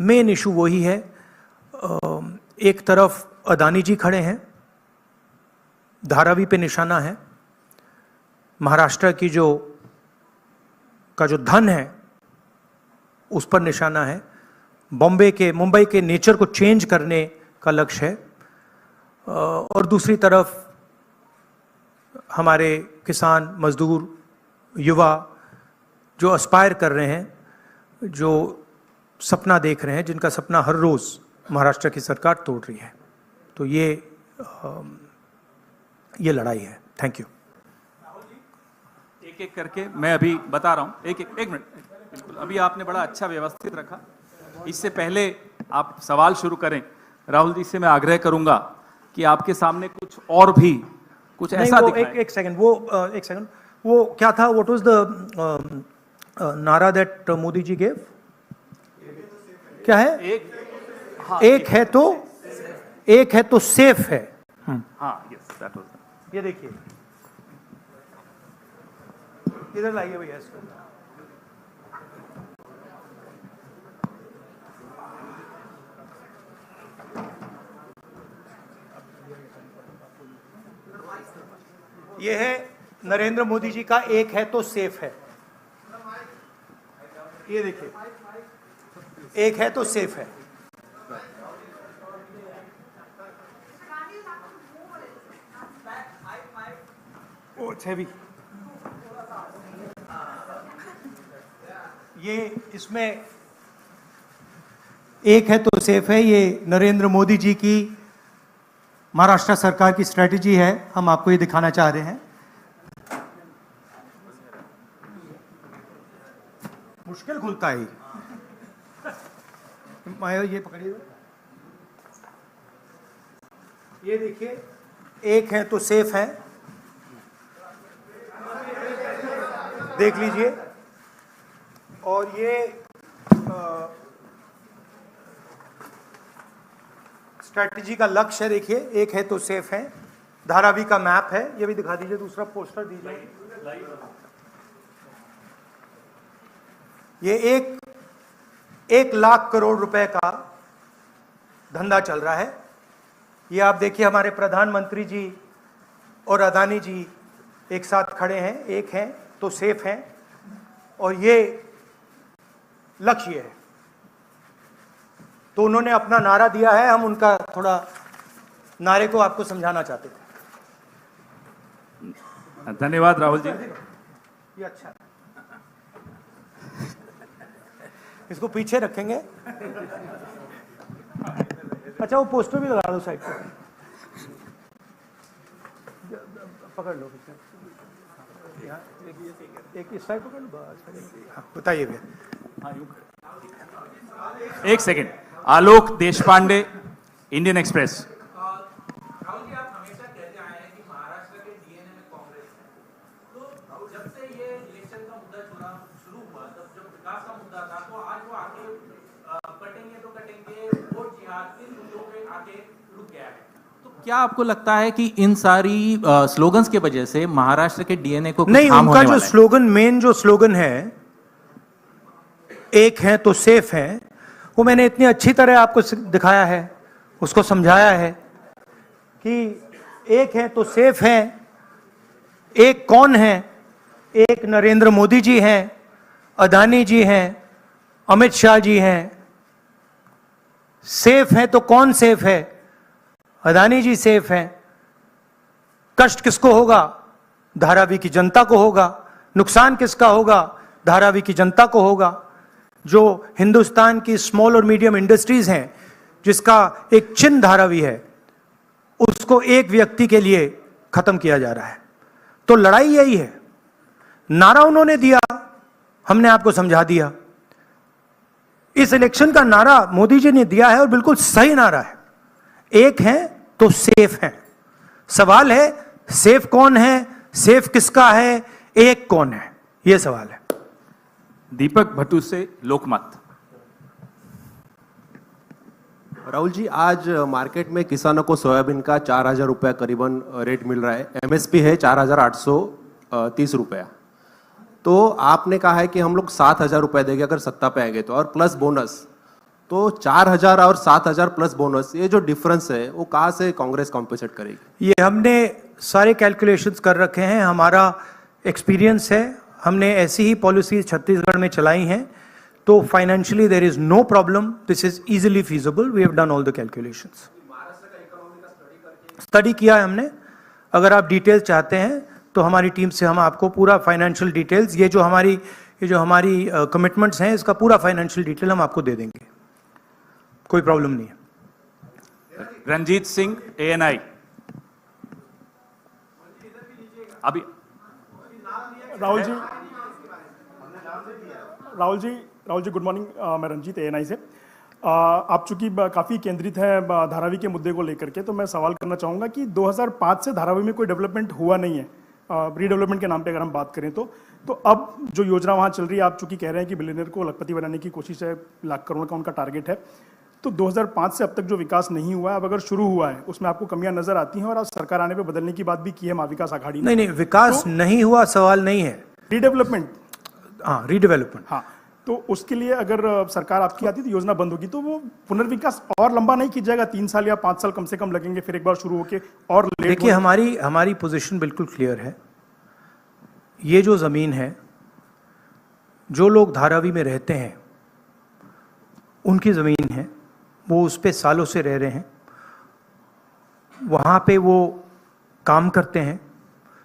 मेन इशू वही है, एक तरफ अदानी जी खड़े हैं, धारावी पे निशाना है, महाराष्ट्र की जो धन है उस पर निशाना है, मुंबई के नेचर को चेंज करने का लक्ष्य है, और दूसरी तरफ हमारे किसान, मजदूर, युवा जो एस्पायर कर रहे हैं, जो सपना देख रहे हैं, जिनका सपना हर रोज़ महाराष्ट्र की सरकार तोड़ रही है। तो ये लड़ाई है। Thank you. एक एक करके मैं अभी बता रहा हूँ, एक मिनट, बिल्कुल। अभी आपने बड़ा अच्छा व्यवस्थित रखा। इससे पहले आप सवाल शुरू करें, राहुल जी से मैं आग्रह करूंगा कि आपके सामने कुछ और भी कुछ ऐसा दिखाएं। एक सेकंड, वो क्या था? व्हाट वाज द नारा दैट मोदी जी गेव? क्या है? एक है तो सेफ है। हाँ, यस, दैट वाज। ये देखिए, इधर लाइए भैया इसको। ये है नरेंद्र मोदी जी का एक है तो सेफ है। ये देखिए, एक है तो सेफ है। Oh it's heavy. ये इसमें एक है तो सेफ है, ये नरेंद्र मोदी जी की महाराष्ट्र सरकार की स्ट्रेटजी है। हम आपको ये दिखाना चाह रहे हैं। मुश्किल खुलता है ये पकड़िए, ये देखिए, एक है तो सेफ है, देख लीजिए। और ये स्ट्रैटेजी का लक्ष्य है, देखिए, एक है तो सेफ है। धारावी का मैप है, ये भी दिखा दीजिए, दूसरा पोस्टर दीजिए। ये 1 लाख करोड़ रुपए का धंधा चल रहा है। ये आप देखिए, हमारे प्रधानमंत्री जी और अदानी जी एक साथ खड़े हैं, एक हैं तो सेफ हैं, और ये लक्ष्य है। तो उन्होंने अपना नारा दिया है, हम उनका थोड़ा नारे को आपको समझाना चाहते थे। धन्यवाद राहुल जी। ये अच्छा, इसको पीछे रखेंगे। अच्छा, वो पोस्टर भी लगा दो साइड पे, पकड़ लो। एक इस साइड पकड़ लो, बस। बताइए भैया। एक सेकेंड, आलोक देशपांडे, इंडियन एक्सप्रेस। राहुल जी, आप हमेशा कहते आए हैं कि महाराष्ट्र के DNA में कांग्रेस है। तो जब से ये इलेक्शन का मुद्दा शुरू हुआ, तब जब विकास का मुद्दा था, तो आज वो आके कटेंगे तो कटेंगे, वोट जिहाद, इन मुद्दों पे आके रुक गया है। तो क्या आपको लगता है कि इन सारी स्लोगन्स की वजह से महाराष्ट्र के DNA को कुछ नहीं, हार्म उनका होने जो वाला है? स्लोगन, मेन जो स्लोगन है, एक है तो सेफ है, वो मैंने इतनी अच्छी तरह आपको दिखाया है, उसको समझाया है कि एक है तो सेफ है। एक कौन है? एक नरेंद्र मोदी जी हैं, अदानी जी हैं, अमित शाह जी हैं। सेफ है तो कौन सेफ है? अदानी जी सेफ हैं। कष्ट किसको होगा? धारावी की जनता को होगा। नुकसान किसका होगा? धारावी की जनता को होगा। जो हिंदुस्तान की स्मॉल और मीडियम इंडस्ट्रीज हैं, जिसका एक चिन्ह धारावी है, उसको एक व्यक्ति के लिए खत्म किया जा रहा है। तो लड़ाई यही है। नारा उन्होंने दिया, हमने आपको समझा दिया। इस इलेक्शन का नारा मोदी जी ने दिया है और बिल्कुल सही नारा है। एक है तो सेफ है। सवाल है सेफ कौन है, सेफ किसका है, एक कौन है, यह सवाल है। दीपक भट्टू से लोकमत। राहुल जी, आज मार्केट में किसानों को सोयाबीन का 4,000 रुपया करीबन रेट मिल रहा है। एमएसपी है 4,830 रुपया। तो आपने कहा है कि हम लोग 7,000 रुपए देंगे अगर सत्ता पे आएंगे तो, और प्लस बोनस। तो 4,000 और 7,000 प्लस बोनस, ये जो डिफरेंस है वो कहाँ से कांग्रेस कॉम्पेंसेट करेगी? ये हमने सारे कैलकुलेशंस कर रखे हैं, हमारा एक्सपीरियंस है, हमने ऐसी ही पॉलिसी छत्तीसगढ़ में चलाई हैं। तो financially there is no problem, this is easily feasible, we have done all the calculations. Study किया है हमने। अगर आप डिटेल्स चाहते हैं तो हमारी टीम से हम आपको पूरा फाइनेंशियल डिटेल्स, ये जो हमारी कमिटमेंट्स हैं, इसका पूरा फाइनेंशियल डिटेल हम आपको दे देंगे, कोई प्रॉब्लम नहीं है। रंजीत सिंह, ANI। अभी राहुल जी गुड मॉर्निंग, मैं रंजीत ANI से। आप चूंकि काफ़ी केंद्रित हैं धारावी के मुद्दे को लेकर के, तो मैं सवाल करना चाहूँगा कि 2005 से धारावी में कोई डेवलपमेंट हुआ नहीं है, रीडेवलपमेंट के नाम पे अगर हम बात करें तो अब जो योजना वहाँ चल रही है, आप चूंकि कह रहे हैं कि बिलियनियर को लखपति बनाने की कोशिश है, लाख करोड़ का उनका टारगेट है, तो 2005 से अब तक जो विकास नहीं हुआ है, अब अगर शुरू हुआ है उसमें आपको कमियां नजर आती हैं, और अब सरकार आने पे बदलने की बात भी की है महाविकास आघाड़ी ने। नहीं, विकास तो, नहीं हुआ सवाल नहीं है, रीडेवलपमेंट। हाँ, रीडेवलपमेंट। हाँ, तो उसके लिए अगर सरकार आपकी आती तो योजना बंद होगी, तो वो पुनर्विकास और लंबा नहीं किया जाएगा? 3 साल या 5 साल कम से कम लगेंगे, फिर एक बार शुरू होके और लेट। देखिए, हमारी पोजीशन बिल्कुल क्लियर है। ये जो जमीन है, जो लोग धारावी में रहते हैं उनकी जमीन है, वो उस पे सालों से रह रहे हैं, वहाँ पे वो काम करते हैं,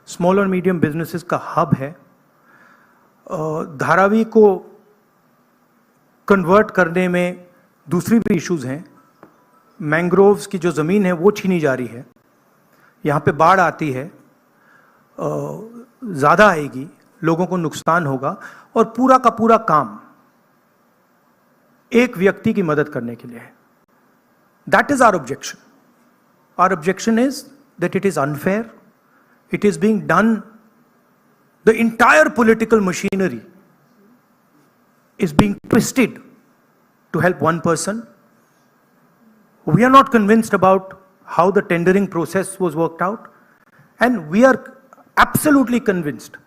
स्मॉल और मीडियम बिजनेसेस का हब है। धारावी को कन्वर्ट करने में दूसरी भी इश्यूज हैं। मैंग्रोव्स की जो ज़मीन है वो छीनी जा रही है, यहाँ पे बाढ़ आती है, ज़्यादा आएगी, लोगों को नुकसान होगा, और पूरा का पूरा काम एक व्यक्ति की मदद करने के लिए है। That is our objection. Our objection is that it is unfair. It is being done. The entire political machinery is being twisted to help one person. We are not convinced about how the tendering process was worked out, and we are absolutely convinced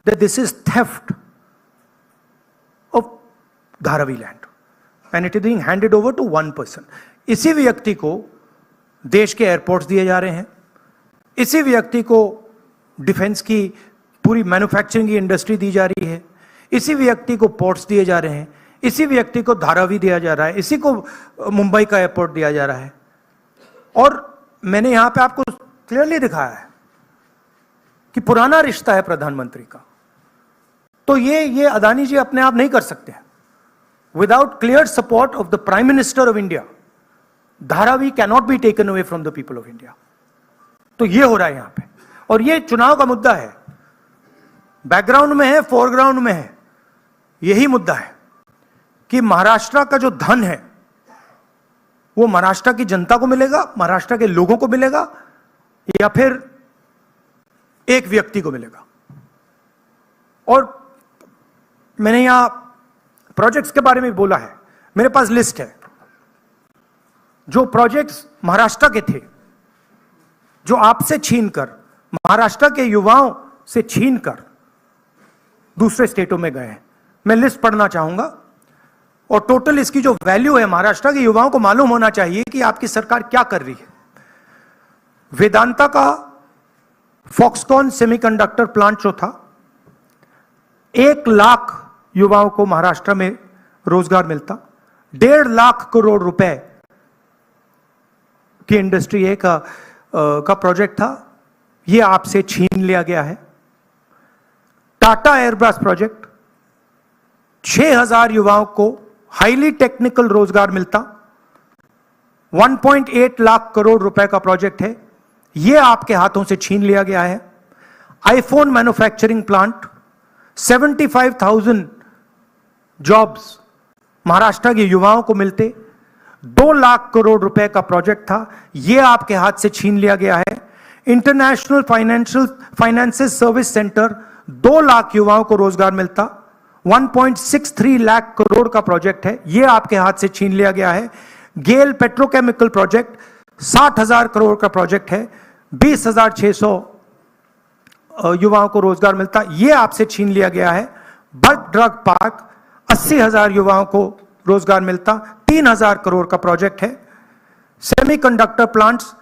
that this is theft of Dharavi land, and it is being handed over to one person. इसी व्यक्ति को देश के एयरपोर्ट्स दिए जा रहे हैं, इसी व्यक्ति को डिफेंस की पूरी मैन्युफैक्चरिंग की इंडस्ट्री दी जा रही है, इसी व्यक्ति को पोर्ट्स दिए जा रहे हैं, इसी व्यक्ति को धारावी दिया जा रहा है, इसी को मुंबई का एयरपोर्ट दिया जा रहा है। और मैंने यहां पे आपको क्लियरली दिखाया है कि पुराना रिश्ता है प्रधानमंत्री का। तो ये अदानी जी अपने आप नहीं कर सकते हैं। Without clear support of the prime minister of India, Dharavi cannot be taken away from the people of India. तो ये हो रहा है यहां पे, और ये चुनाव का मुद्दा है, बैकग्राउंड में है, फोरग्राउंड में है। यही मुद्दा है कि महाराष्ट्र का जो धन है वो महाराष्ट्र की जनता को मिलेगा, महाराष्ट्र के लोगों को मिलेगा, या फिर एक व्यक्ति को मिलेगा। और मैंने यहां प्रोजेक्ट्स के बारे में बोला है, मेरे पास लिस्ट है जो प्रोजेक्ट्स महाराष्ट्र के थे, जो आपसे छीनकर, महाराष्ट्र के युवाओं से छीनकर दूसरे स्टेटों में गए हैं। मैं लिस्ट पढ़ना चाहूंगा, और टोटल इसकी जो वैल्यू है, महाराष्ट्र के युवाओं को मालूम होना चाहिए कि आपकी सरकार क्या कर रही है। वेदांता का फॉक्सकॉन सेमीकंडक्टर प्लांट जो था, 1 लाख युवाओं को महाराष्ट्र में रोजगार मिलता, 1.5 लाख करोड़ रुपए की इंडस्ट्री ए का प्रोजेक्ट था, ये आपसे छीन लिया गया है। टाटा एयरब्रश प्रोजेक्ट 6000 युवाओं को हाईली टेक्निकल रोजगार मिलता, 1.8 लाख करोड़ रुपए का प्रोजेक्ट है, यह आपके हाथों से छीन लिया गया है। IPhone manufacturing plant 75,000 jobs Maharashtra के युवाओं को मिलते, 2 लाख करोड़ रुपए का प्रोजेक्ट था, यह आपके हाथ से छीन लिया गया है। International finances service centre 2 lakh युवाओं को रोजगार मिलता, 1.63 लाख करोड़ का प्रोजेक्ट है, यह आपके हाथ से छीन लिया गया है। गेल पेट्रोकेमिकल प्रोजेक्ट 60,000 करोड़ का प्रोजेक्ट है, 20,600 युवाओं को रोजगार मिलता, यह आपसे छीन लिया गया है। बर्थ ड्रग पार्क 80,000 युवाओं को रोजगार मिलता, 3,000 करोड़ का प्रोजेक्ट है। सेमीकंडक्टर प्लांट्स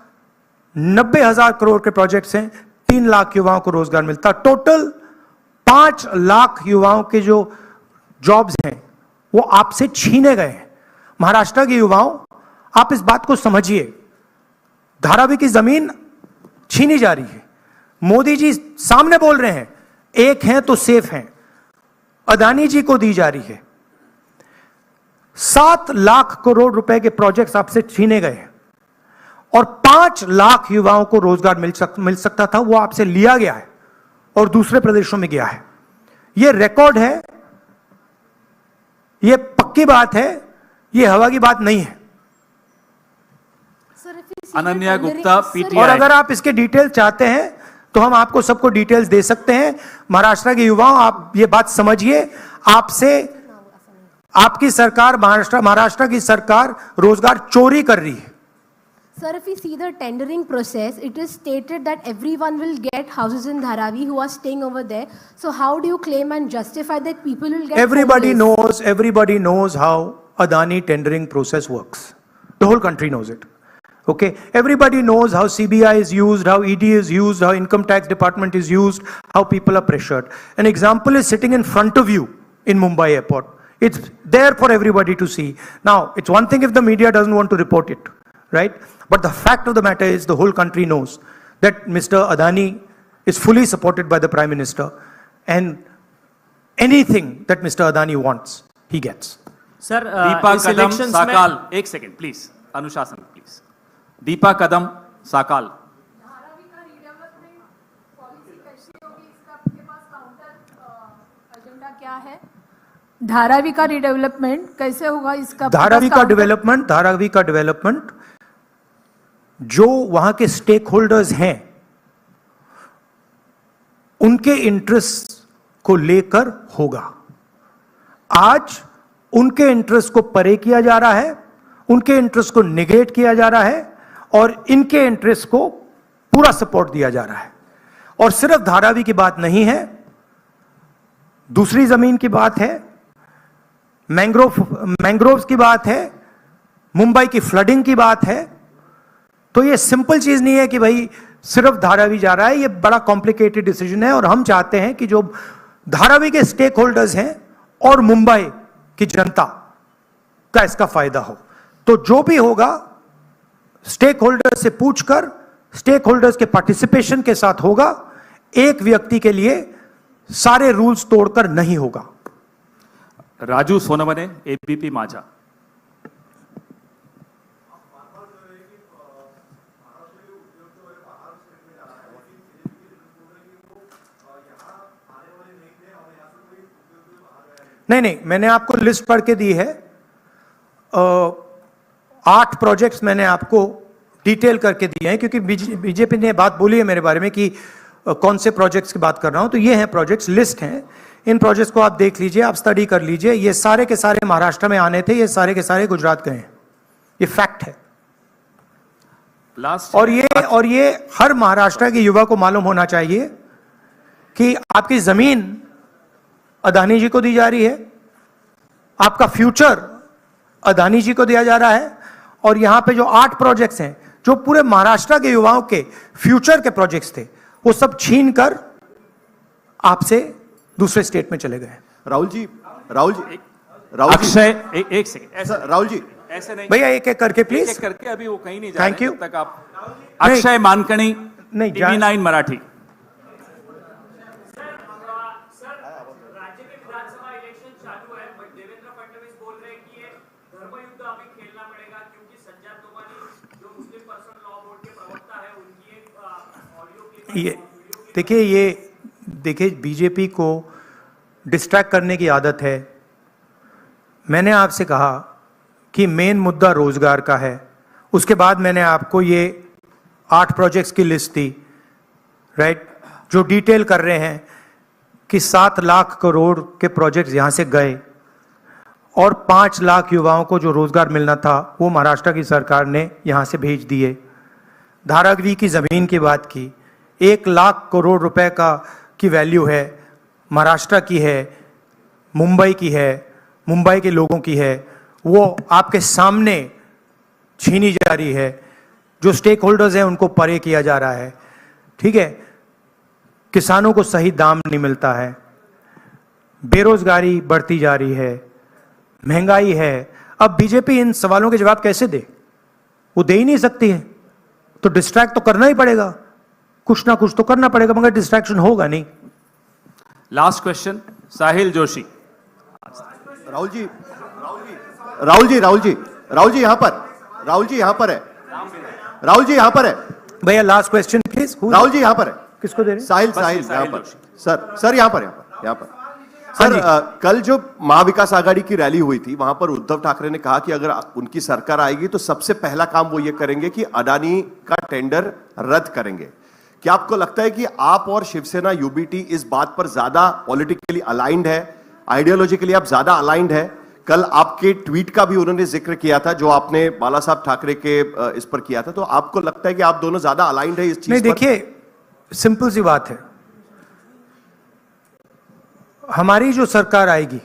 90,000 करोड़ के प्रोजेक्ट्स हैं, 3 लाख युवाओं को रोजगार मिलता। टोटल 5 लाख युवाओं के जो जॉब्स हैं वो आपसे छीने गए हैं। महाराष्ट्र के युवाओं, आप इस बात को समझिए, धारावी की जमीन छीनी जा रही है। मोदी जी सामने बोल रहे हैं एक हैं तो सेफ हैं, अदानी जी को दी जा रही है। 7 लाख करोड़ रुपए के प्रोजेक्ट्स आपसे छीने गए हैं और 5 लाख युवाओं को रोजगार मिल सकता था, वो आपसे लिया गया है और दूसरे प्रदेशों में गया है। यह रिकॉर्ड है, यह पक्की बात है, यह हवा की बात नहीं है। अनन्या गुप्ता, और पीटीआई। अगर आप इसके डिटेल चाहते हैं तो हम आपको सबको डिटेल्स दे सकते हैं। महाराष्ट्र के युवाओं, आप ये बात समझिए, आपसे आपकी सरकार, महाराष्ट्र की सरकार रोजगार चोरी कर रही है। Sir, if we see the tendering process, it is stated that everyone will get houses in Dharavi who are staying over there. So how do you claim and justify that people will get Everybody homeless? everybody knows how Adani tendering process works. The whole country knows it. Okay, everybody knows how CBI is used, how ED is used, how income tax department is used, how people are pressured. An example is sitting in front of you in Mumbai airport. It's there for everybody to see. Now, it's one thing if the media doesn't want to report it, right? But the fact of the matter is the whole country knows that Mr. Adani is fully supported by the Prime Minister, and anything that Mr. Adani wants, he gets. Sir Deepa इस कदम इलेक्शंस में साकाल, एक सेकेंड प्लीज, अनुशासन प्लीज। दीपा कदम साकाल। धारावी का रीडेवलपमेंट पॉलिसी कैसी होगी, इसका आपके पास काउंटर एजेंडा क्या है? धारावी का रीडेवलपमेंट कैसे होगा, इसका धारावी का डेवलपमेंट जो वहां के स्टेक होल्डर्स हैं उनके इंटरेस्ट को लेकर होगा। आज उनके इंटरेस्ट को परे किया जा रहा है, उनके इंटरेस्ट को निगेट किया जा रहा है और इनके इंटरेस्ट को पूरा सपोर्ट दिया जा रहा है। और सिर्फ धारावी की बात नहीं है, दूसरी जमीन की बात है, मैंग्रोव्स की बात है, मुंबई की फ्लडिंग की बात है। तो ये सिंपल चीज नहीं है कि भाई सिर्फ धारावी जा रहा है, ये बड़ा कॉम्प्लिकेटेड डिसीजन है और हम चाहते हैं कि जो धारावी के स्टेक होल्डर्स हैं और मुंबई की जनता का इसका फायदा हो। तो जो भी होगा स्टेक होल्डर्स से पूछकर, स्टेक होल्डर्स के पार्टिसिपेशन के साथ होगा, एक व्यक्ति के लिए सारे रूल्स तोड़कर नहीं होगा। राजू सोनवने, एबीपी माझा। नहीं, मैंने आपको लिस्ट पढ़ के दी है। 8 प्रोजेक्ट्स मैंने आपको डिटेल करके दिए हैं, क्योंकि बीजेपी ने बात बोली है मेरे बारे में कि कौन से प्रोजेक्ट्स की बात कर रहा हूं। तो ये हैं प्रोजेक्ट्स, लिस्ट हैं। इन प्रोजेक्ट्स को आप देख लीजिए, आप स्टडी कर लीजिए। ये सारे के सारे महाराष्ट्र में आने थे, ये सारे के सारे गुजरात गए हैं, ये फैक्ट है। लास्ट और ये हर महाराष्ट्र के युवा को मालूम होना चाहिए कि आपकी जमीन अदानी जी को दी जा रही है, आपका फ्यूचर अदानी जी को दिया जा रहा है। और यहां पे जो 8 प्रोजेक्ट्स हैं, जो पूरे महाराष्ट्र के युवाओं के फ्यूचर के प्रोजेक्ट्स थे, वो सब छीन कर आपसे दूसरे स्टेट में चले गए। राहुल जी अक्षय, एक सेकेंड। राहुल जी ऐसे नहीं भैया एक एक करके एक प्लीज। एक करके, अभी वो कहीं नहीं जा Thank रहे you. जब तक आप। अक्षय मानकणी, नहीं, टीवी 9 मराठी। राज्य के विधानसभा इलेक्शन चालू है, बट देवेंद्र फडणवीस बोल रहे हैं कि ये धर्मयुद्ध अभी खेलना पड़ेगा, क्योंकि संजय तोमानी जो मुस्लिम पर्सन लॉ बोर्ड के प्रवक्ता है, उनकी एक ऑडियो क्लिप देखिए बीजेपी को डिस्ट्रैक्ट करने की आदत है। मैंने आपसे कहा कि मेन मुद्दा रोजगार का है, उसके बाद मैंने आपको ये 8 प्रोजेक्ट्स की लिस्ट दी, राइट, जो डिटेल कर रहे हैं कि 7 लाख करोड़ के प्रोजेक्ट्स यहां से गए और 5 लाख युवाओं को जो रोजगार मिलना था वो महाराष्ट्र की सरकार ने यहां से भेज दिए। धारावी की जमीन की बात की, 1 लाख करोड़ रुपए की वैल्यू है, महाराष्ट्र की है, मुंबई की है, मुंबई के लोगों की है, वो आपके सामने छीनी जा रही है। जो स्टेक होल्डर्स हैं उनको परे किया जा रहा है, ठीक है। किसानों को सही दाम नहीं मिलता है, बेरोजगारी बढ़ती जा रही है, महंगाई है। अब बीजेपी इन सवालों के जवाब कैसे दे? वो दे ही नहीं सकती है, तो डिस्ट्रैक्ट तो करना ही पड़ेगा, कुछ ना कुछ तो करना पड़ेगा, मगर डिस्ट्रैक्शन होगा नहीं। लास्ट क्वेश्चन, साहिल जोशी। राहुल जी यहाँ पर है। राहुल जी यहाँ पर है। भैया last question please. Rahul ji यहाँ पर है। किसको दे रहे हैं? साहिल यहाँ पर। सर यहाँ पर सर, कल जो महाविकास आघाड़ी की रैली हुई थी वहां पर उद्धव ठाकरे ने कहा कि अगर उनकी सरकार आएगी तो सबसे पहला काम वो ये करेंगे कि अडानी का टेंडर रद्द करेंगे। क्या आपको लगता है कि आप और शिवसेना यूबीटी इस बात पर ज्यादा पॉलिटिकली अलाइंड है, आइडियोलॉजिकली आप ज्यादा अलाइंड है? कल आपके ट्वीट का भी उन्होंने जिक्र किया था जो आपने बाला साहब ठाकरे के इस पर किया था, तो आपको लगता है कि आप दोनों ज्यादा अलाइंड है इस चीज नहीं, पर? देखिए सिंपल सी बात है, हमारी जो सरकार आएगी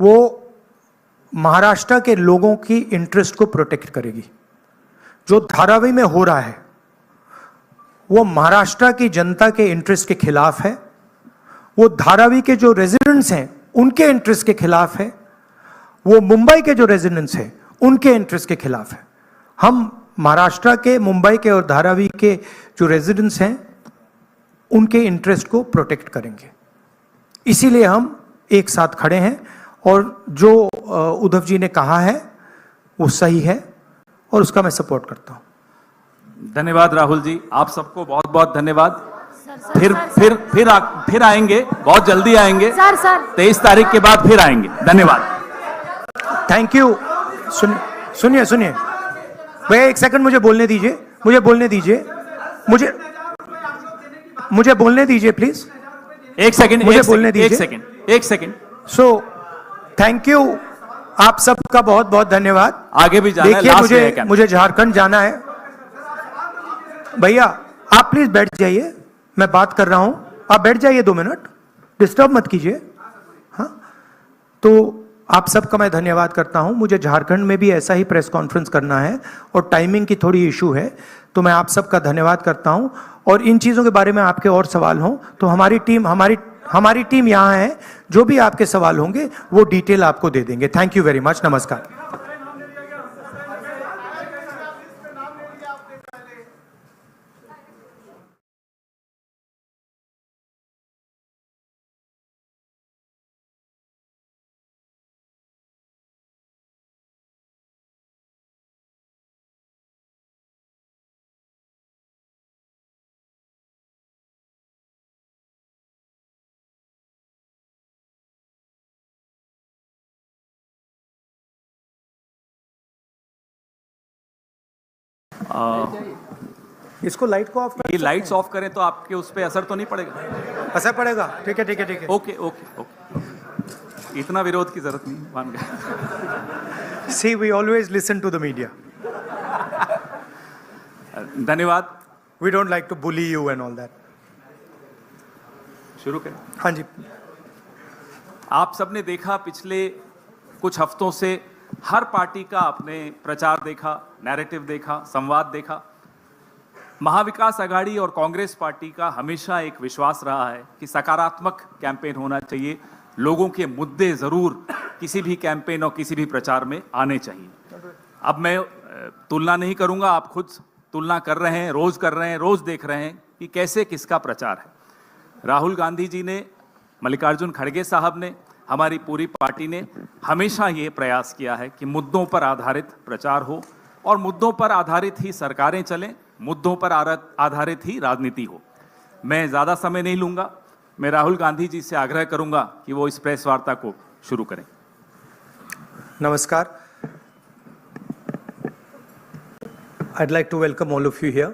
वो महाराष्ट्र के लोगों की इंटरेस्ट को प्रोटेक्ट करेगी। जो धारावी में हो रहा है वो महाराष्ट्र की जनता के इंटरेस्ट के खिलाफ है, वो धारावी के जो रेजिडेंट्स हैं उनके इंटरेस्ट के खिलाफ है, वो मुंबई के जो रेजिडेंट्स हैं उनके इंटरेस्ट के खिलाफ है। हम महाराष्ट्र के, मुंबई के और धारावी के जो रेजिडेंट्स हैं उनके इंटरेस्ट को प्रोटेक्ट करेंगे, इसीलिए हम एक साथ खड़े हैं। और जो उद्धव जी ने कहा है वो सही है और उसका मैं सपोर्ट करता हूं। धन्यवाद राहुल जी, आप सबको बहुत बहुत धन्यवाद। फिर आएंगे, बहुत जल्दी आएंगे सर 23 तारीख के बाद फिर आएंगे। धन्यवाद, थैंक यू। सुनिए भैया एक सेकंड मुझे बोलने दीजिए, मुझे बोलने दीजिए प्लीज। एक सेकंड, मुझे बोलने दीजिए। एक सेकंड। सो थैंक यू, आप सबका बहुत बहुत धन्यवाद। आगे भी जाना है, देखिए लास्ट है क्या? मुझे झारखंड जाना है। भैया आप प्लीज बैठ जाइए, मैं बात कर रहा हूं, आप बैठ जाइए 2 मिनट, डिस्टर्ब मत कीजिए। हाँ, तो आप सबका मैं धन्यवाद करता हूं। मुझे झारखंड में भी ऐसा ही प्रेस कॉन्फ्रेंस करना है और टाइमिंग की थोड़ी इशू है, तो मैं आप सबका धन्यवाद करता हूं। और इन चीज़ों के बारे में आपके और सवाल हों तो हमारी टीम यहाँ है, जो भी आपके सवाल होंगे वो डिटेल आपको दे देंगे। थैंक यू वेरी मच, नमस्कार। इसको लाइट को ऑफ कर, ये लाइट्स ऑफ करें तो आपके उस पर असर तो नहीं पड़ेगा? असर पड़ेगा? ठीक है। ओके, इतना विरोध की जरूरत नहीं, मान गए। See, we always listen to the media. धन्यवाद। We don't like to bully you and all that. शुरू करें। हाँ जी। आप सबने देखा पिछले कुछ हफ्तों से हर पार्टी का आपने प्रचार देखा, नैरेटिव देखा, संवाद देखा। महाविकास आघाड़ी और कांग्रेस पार्टी का हमेशा एक विश्वास रहा है कि सकारात्मक कैंपेन होना चाहिए, लोगों के मुद्दे जरूर किसी भी कैंपेन और किसी भी प्रचार में आने चाहिए। अब मैं तुलना नहीं करूंगा, आप खुद तुलना कर रहे हैं, रोज देख रहे हैं कि कैसे किसका प्रचार है। राहुल गांधी जी ने, मल्लिकार्जुन खड़गे साहब ने, हमारी पूरी पार्टी ने हमेशा ये प्रयास किया है कि मुद्दों पर आधारित प्रचार हो और मुद्दों पर आधारित ही सरकारें चलें, मुद्दों पर आधारित ही राजनीति हो। मैं ज़्यादा समय नहीं लूँगा, मैं राहुल गांधी जी से आग्रह करूँगा कि वो इस प्रेस वार्ता को शुरू करें। नमस्कार। I'd like to welcome all of you here.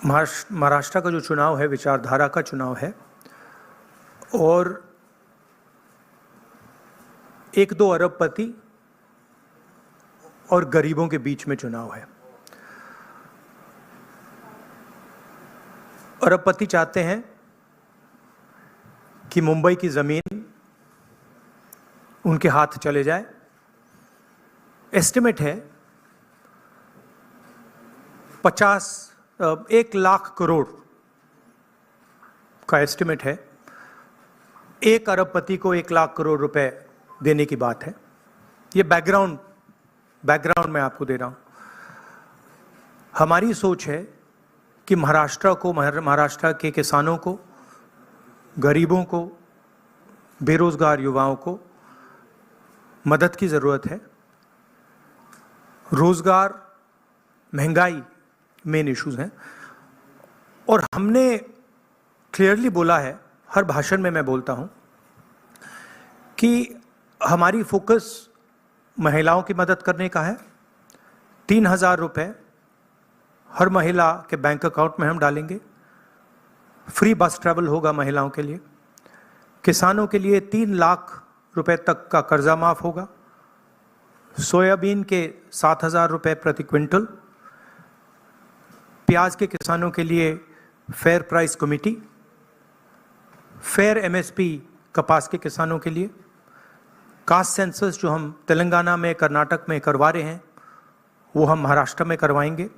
Maharashtra का जो चुनाव है विचारधारा का चुनाव है और 1-2 अरबपति और गरीबों के बीच में चुनाव है। अरबपति चाहते हैं कि मुंबई की जमीन उनके हाथ चले जाए। एस्टिमेट है 1 लाख करोड़ का एस्टिमेट है। 1 अरबपति को 1 लाख करोड़ रुपए देने की बात है। ये बैकग्राउंड मैं आपको दे रहा हूं। हमारी सोच है कि महाराष्ट्र के किसानों को, गरीबों को, बेरोजगार युवाओं को मदद की जरूरत है। रोजगार, महंगाई मेन इश्यूज हैं और हमने क्लियरली बोला है, हर भाषण में मैं बोलता हूं कि हमारी फोकस महिलाओं की मदद करने का है। 3,000 रुपए हर महिला के बैंक अकाउंट में हम डालेंगे। फ्री बस ट्रैवल होगा महिलाओं के लिए। किसानों के लिए 3 लाख रुपए तक का कर्जा माफ होगा। सोयाबीन के 7,000 रुपए प्रति क्विंटल। प्याज के किसानों के लिए fair price committee. Fair MSP कपास के किसानों के लिए। कास्ट सेंसस जो हम तेलंगाना में, कर्नाटक में करवा रहे हैं, वो हम महाराष्ट्र में करवाएंगे।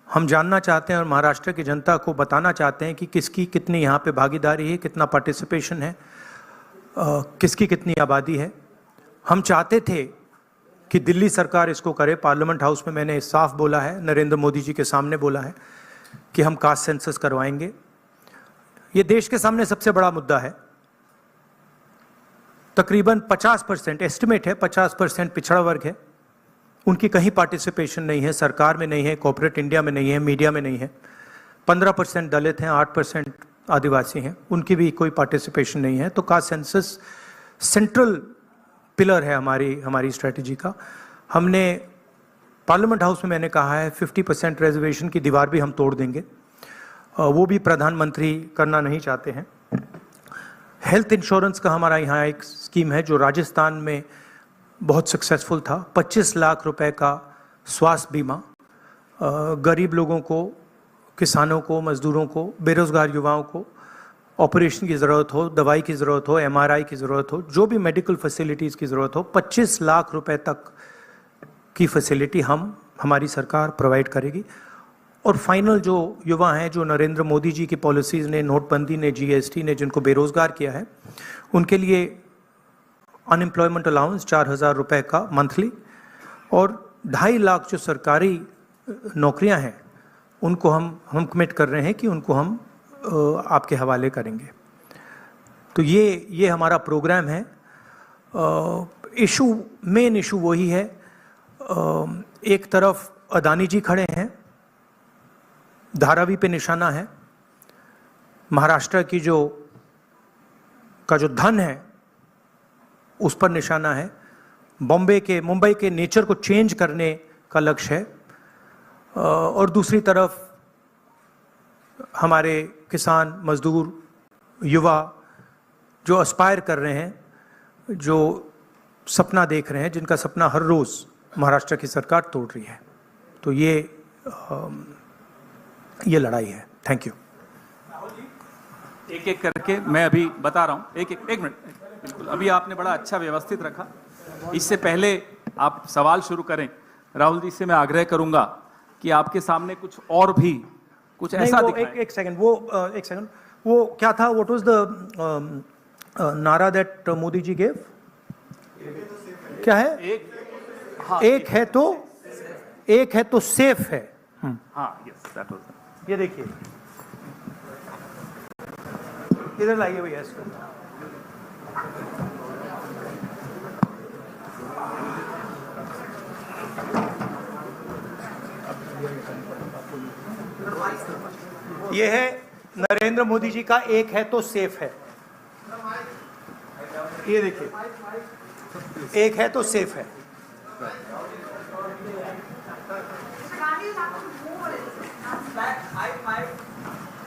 हम जानना चाहते हैं और महाराष्ट्र की जनता को बताना चाहते हैं कि किसकी कितनी यहाँ पे भागीदारी है, कितना पार्टिसिपेशन है, किसकी कितनी आबादी है। हम चाहते थे कि दिल्ली सरकार इसको करे। पार्लियामेंट हाउस में मैंने साफ बोला है, नरेंद्र मोदी जी के सामने बोला है कि हम कास्ट सेंसस करवाएंगे। ये देश के सामने सबसे बड़ा मुद्दा है। तकरीबन 50%, एस्टिमेट है 50% पिछड़ा वर्ग है, उनकी कहीं पार्टिसिपेशन नहीं है, सरकार में नहीं है, कॉर्पोरेट इंडिया में नहीं है, मीडिया में नहीं है। 15% दलित हैं, 8% आदिवासी हैं, उनकी भी कोई पार्टिसिपेशन नहीं है। तो कास्ट सेंसस सेंट्रल पिलर है हमारी स्ट्रेटजी का। हमने पार्लियामेंट हाउस में मैंने कहा है 50% रिजर्वेशन की दीवार भी हम तोड़ देंगे। वो भी प्रधानमंत्री करना नहीं चाहते हैं। हेल्थ इंश्योरेंस का हमारा यहाँ एक स्कीम है जो राजस्थान में बहुत सक्सेसफुल था। 25 लाख रुपए का स्वास्थ्य बीमा गरीब लोगों को, किसानों को, मजदूरों को, बेरोजगार युवाओं को ऑपरेशन की ज़रूरत हो, दवाई की ज़रूरत हो, MRI की ज़रूरत हो, जो भी मेडिकल फैसिलिटीज़ की ज़रूरत हो, 25 लाख रुपए तक की फैसिलिटी हमारी सरकार प्रोवाइड करेगी। और फाइनल जो युवा हैं, जो नरेंद्र मोदी जी की पॉलिसीज़ ने, नोटबंदी ने, GST ने जिनको बेरोज़गार किया है, उनके लिए अनएम्प्लॉयमेंट अलाउंस 4,000 रुपये का मंथली और 2.5 लाख जो सरकारी नौकरियां हैं उनको हम कमिट कर रहे हैं कि उनको हम आपके हवाले करेंगे। तो ये हमारा प्रोग्राम है। मेन इशू वही है। एक तरफ अदानी जी खड़े हैं, धारावी पे निशाना है। महाराष्ट्र की जो धन है उस पर निशाना है। मुंबई के नेचर को चेंज करने का लक्ष्य है। और दूसरी तरफ हमारे किसान, मजदूर, युवा जो एस्पायर कर रहे हैं, जो सपना देख रहे हैं, जिनका सपना हर रोज़ महाराष्ट्र की सरकार तोड़ रही है। तो ये लड़ाई है। Thank you. एक एक करके मैं अभी बता रहा हूँ। एक मिनट, बिल्कुल। अभी आपने बड़ा अच्छा व्यवस्थित रखा। इससे पहले आप सवाल शुरू करें, राहुल जी से मैं आग्रह करूंगा कि आपके सामने कुछ और भी कुछ ऐसा दिखाएं। एक सेकंड, वो क्या था? व्हाट वाज द नारा दैट मोदी जी गेव क्या है? एक है तो सेफ है। हाँ, yes, that was ये देखिए, इधर लाइए भैया इसको। ये है नरेंद्र मोदी जी का एक है तो सेफ है। ये देखिए, एक है तो सेफ है।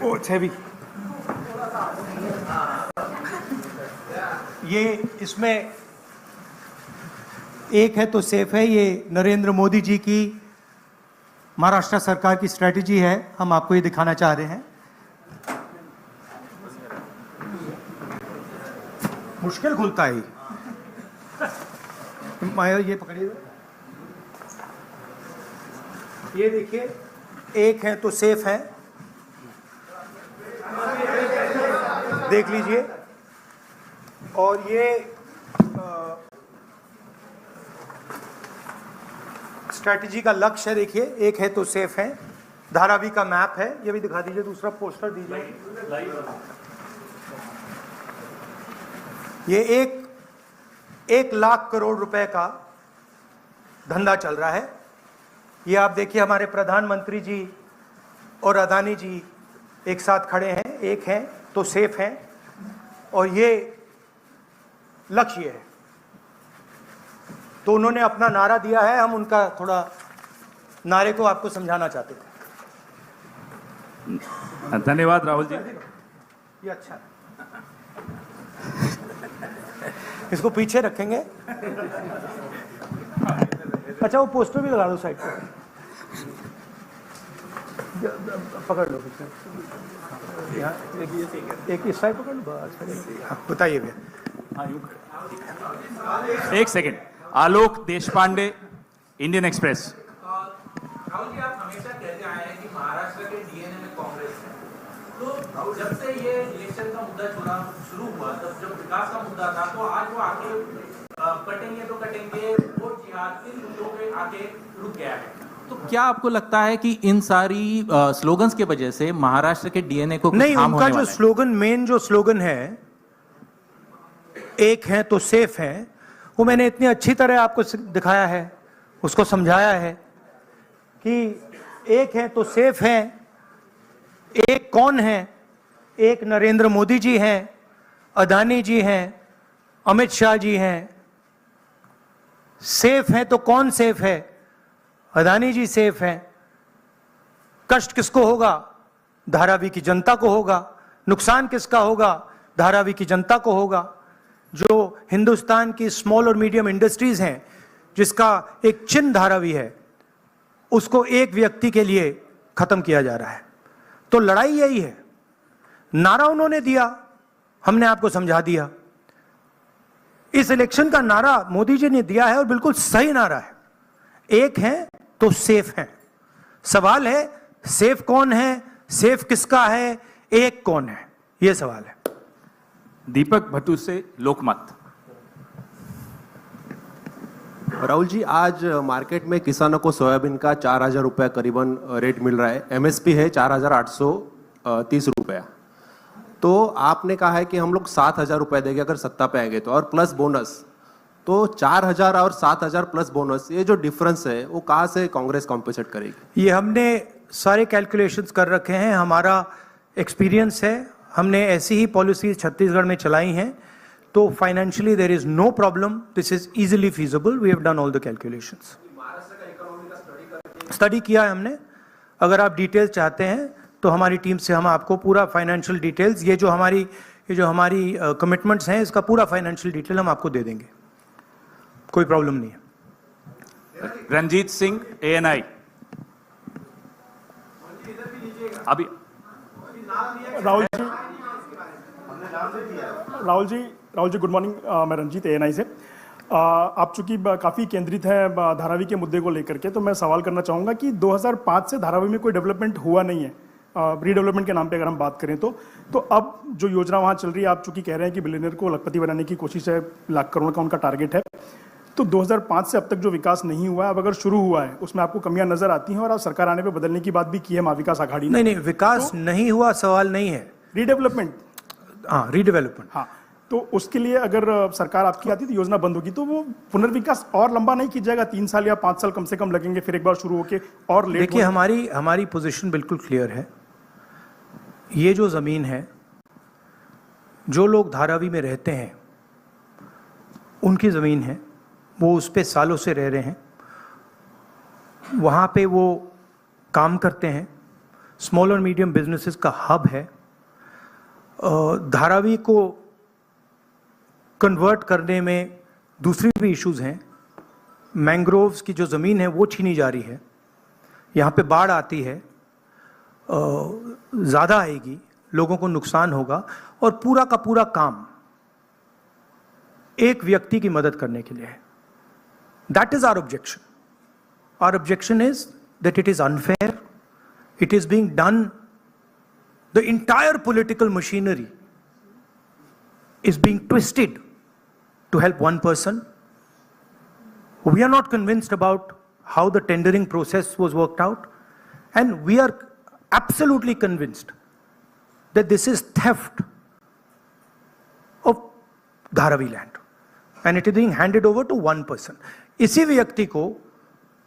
Oh it's heavy. ये इसमें एक है तो सेफ है, ये नरेंद्र मोदी जी की महाराष्ट्र सरकार की स्ट्रेटजी है। हम आपको ये दिखाना चाह रहे हैं। मुश्किल खुलता है ये पकड़िए। ये देखिए, एक है तो सेफ है, देख लीजिए। और ये स्ट्रैटेजी का लक्ष्य है, देखिए, एक है तो सेफ है। धारावी का मैप है, ये भी दिखा दीजिए। दूसरा पोस्टर दीजिए। ये एक लाख करोड़ रुपए का धंधा चल रहा है। ये आप देखिए, हमारे प्रधानमंत्री जी और अदानी जी एक साथ खड़े हैं। एक है तो सेफ है, और ये लक्ष्य है। तो उन्होंने अपना नारा दिया है, हम उनका थोड़ा नारे को आपको समझाना चाहते थे। धन्यवाद राहुल जी। ये अच्छा है। इसको पीछे रखेंगे। अच्छा, वो पोस्टर भी लगा दो साइड पे। पकड़ लो पीछे। एक इस साइड पकड़ लो बस। बताइए भैया। एक सेकेंड। आलोक देशपांडे, इंडियन एक्सप्रेस। राहुल जी, आप हमेशा कहते आए हैं कि महाराष्ट्र के डीएनए में कांग्रेस है। तो जब से ये इलेक्शन का मुद्दा शुरू हुआ, तब जब विकास का मुद्दा था, तो आज वो आगे कटेंगे तो कटेंगे, वोट जिहाद इन मुद्दों पे आके रुक गया है। तो क्या आपको लगता है कि इन सारी स्लोगन्स के वजह से महाराष्ट्र के डीएनए को कुछ नहीं, हार्म उनका होने जो वाला है? स्लोगन, मेन जो स्लोगन है, एक है तो सेफ है, वो मैंने इतनी अच्छी तरह आपको दिखाया है, उसको समझाया है कि एक है तो सेफ है। एक कौन है? एक नरेंद्र मोदी जी हैं, अदानी जी हैं, अमित शाह जी हैं। सेफ है तो कौन सेफ है? अदानी जी सेफ हैं। कष्ट किसको होगा? धारावी की जनता को होगा। नुकसान किसका होगा? धारावी की जनता को होगा। जो हिंदुस्तान की स्मॉल और मीडियम इंडस्ट्रीज हैं, जिसका एक चिन्ह धारावी है, उसको एक व्यक्ति के लिए खत्म किया जा रहा है। तो लड़ाई यही है। नारा उन्होंने दिया, हमने आपको समझा दिया। इस इलेक्शन का नारा मोदी जी ने दिया है, और बिल्कुल सही नारा है। एक है तो सेफ है। सवाल है, सेफ कौन है? सेफ किसका है? एक कौन है? यह सवाल है। दीपक भट्टू से लोकमत। राहुल जी, आज मार्केट में किसानों को सोयाबीन का 4,000 रुपया करीबन रेट मिल रहा है। एमएसपी है 4,830 रुपया। तो आपने कहा है कि हम लोग 7,000 रुपये देंगे अगर सत्ता पे आएंगे तो, और प्लस बोनस। तो 4,000 और 7,000 प्लस बोनस, ये जो डिफरेंस है वो कहाँ से कांग्रेस कॉम्पेंसेट करेगी? ये हमने सारे कैलकुलेशंस कर रखे हैं, हमारा एक्सपीरियंस है। हमने ऐसी ही पॉलिसीज छत्तीसगढ़ में चलाई हैं। तो financially there is no problem, this is easily feasible. We have done all the calculations. Study किया है हमने। अगर आप डिटेल्स चाहते हैं तो हमारी टीम से हम आपको पूरा फाइनेंशियल डिटेल्स, ये जो हमारी कमिटमेंट्स हैं, इसका पूरा फाइनेंशियल डिटेल हम आपको दे देंगे। कोई प्रॉब्लम नहीं है। रंजीत सिंह, ANI। अभी राहुल जी गुड मॉर्निंग। मैं रंजीत, ANI से। आप चूंकि काफ़ी केंद्रित हैं धारावी के मुद्दे को लेकर के, तो मैं सवाल करना चाहूँगा कि 2005 से धारावी में कोई डेवलपमेंट हुआ नहीं है। रीडेवलपमेंट के नाम पे अगर हम बात करें तो अब जो योजना वहाँ चल रही है, आप चूंकि कह रहे हैं कि बिलियनियर को लखपति बनाने की कोशिश है, लाख करोड़ का उनका टारगेट है, तो 2005 से अब तक जो विकास नहीं हुआ है, अब अगर शुरू हुआ है उसमें आपको कमियां नजर आती हैं, और आप सरकार आने पे बदलने की बात भी की है महाविकास आघाड़ी ने। नहीं, विकास नहीं हुआ सवाल नहीं है, रीडेवलपमेंट, हाँ रीडेवलपमेंट, हाँ, तो उसके लिए अगर सरकार आपकी आती तो योजना बंद होगी, तो वो पुनर्विकास और लंबा नहीं किया जाएगा, 3 साल या 5 साल कम से कम लगेंगे, फिर एक बार शुरू होके और लेट। देखिए, हमारी पोजीशन बिल्कुल क्लियर है। ये जो जमीन है, जो लोग धारावी में रहते हैं उनकी जमीन है, वो उस पे सालों से रह रहे हैं, वहाँ पे वो काम करते हैं, स्मॉल और मीडियम बिजनेसेस का हब है। धारावी को कन्वर्ट करने में दूसरी भी इश्यूज हैं। मैंग्रोव्स की जो ज़मीन है वो छीनी जा रही है, यहाँ पे बाढ़ आती है, ज़्यादा आएगी, लोगों को नुकसान होगा, और पूरा का पूरा काम एक व्यक्ति की मदद करने के लिए है। That is our objection. Our objection is that it is unfair. It is being done. The entire political machinery is being twisted to help one person. We are not convinced about how the tendering process was worked out, and we are absolutely convinced that this is theft of Dharavi land, and it is being handed over to one person. इसी व्यक्ति को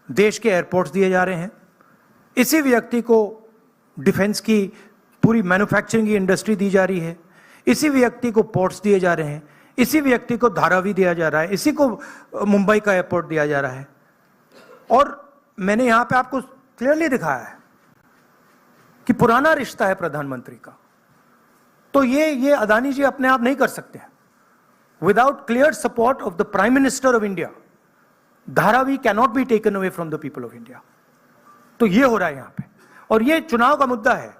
देश के एयरपोर्ट्स दिए जा रहे हैं, इसी व्यक्ति को डिफेंस की पूरी मैन्युफैक्चरिंग की इंडस्ट्री दी जा रही है, इसी व्यक्ति को पोर्ट्स दिए जा रहे हैं, इसी व्यक्ति को धारावी दिया जा रहा है, इसी को मुंबई का एयरपोर्ट दिया जा रहा है। और मैंने यहां पे आपको क्लियरली दिखाया है कि पुराना रिश्ता है प्रधानमंत्री का, तो ये अदानी जी अपने आप नहीं कर सकते हैं। Without clear support of the prime minister of India, Dharavi cannot be taken away from the people of India. तो ये हो रहा है यहां पे, और ये चुनाव का मुद्दा है,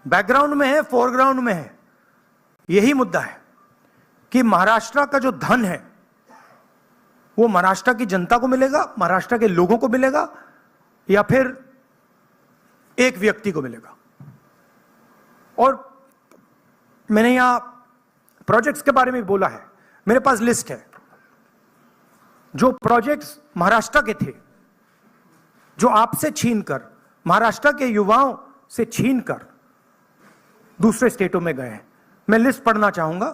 बैकग्राउंड में है, फोरग्राउंड में है। यही मुद्दा है कि महाराष्ट्र का जो धन है वो महाराष्ट्र की जनता को मिलेगा, महाराष्ट्र के लोगों को मिलेगा, या फिर एक व्यक्ति को मिलेगा। और मैंने यहां प्रोजेक्ट्स के बारे में बोला है, मेरे पास लिस्ट है जो प्रोजेक्ट्स महाराष्ट्र के थे, जो आपसे छीनकर, महाराष्ट्र के युवाओं से छीनकर दूसरे स्टेटों में गए हैं। मैं लिस्ट पढ़ना चाहूंगा,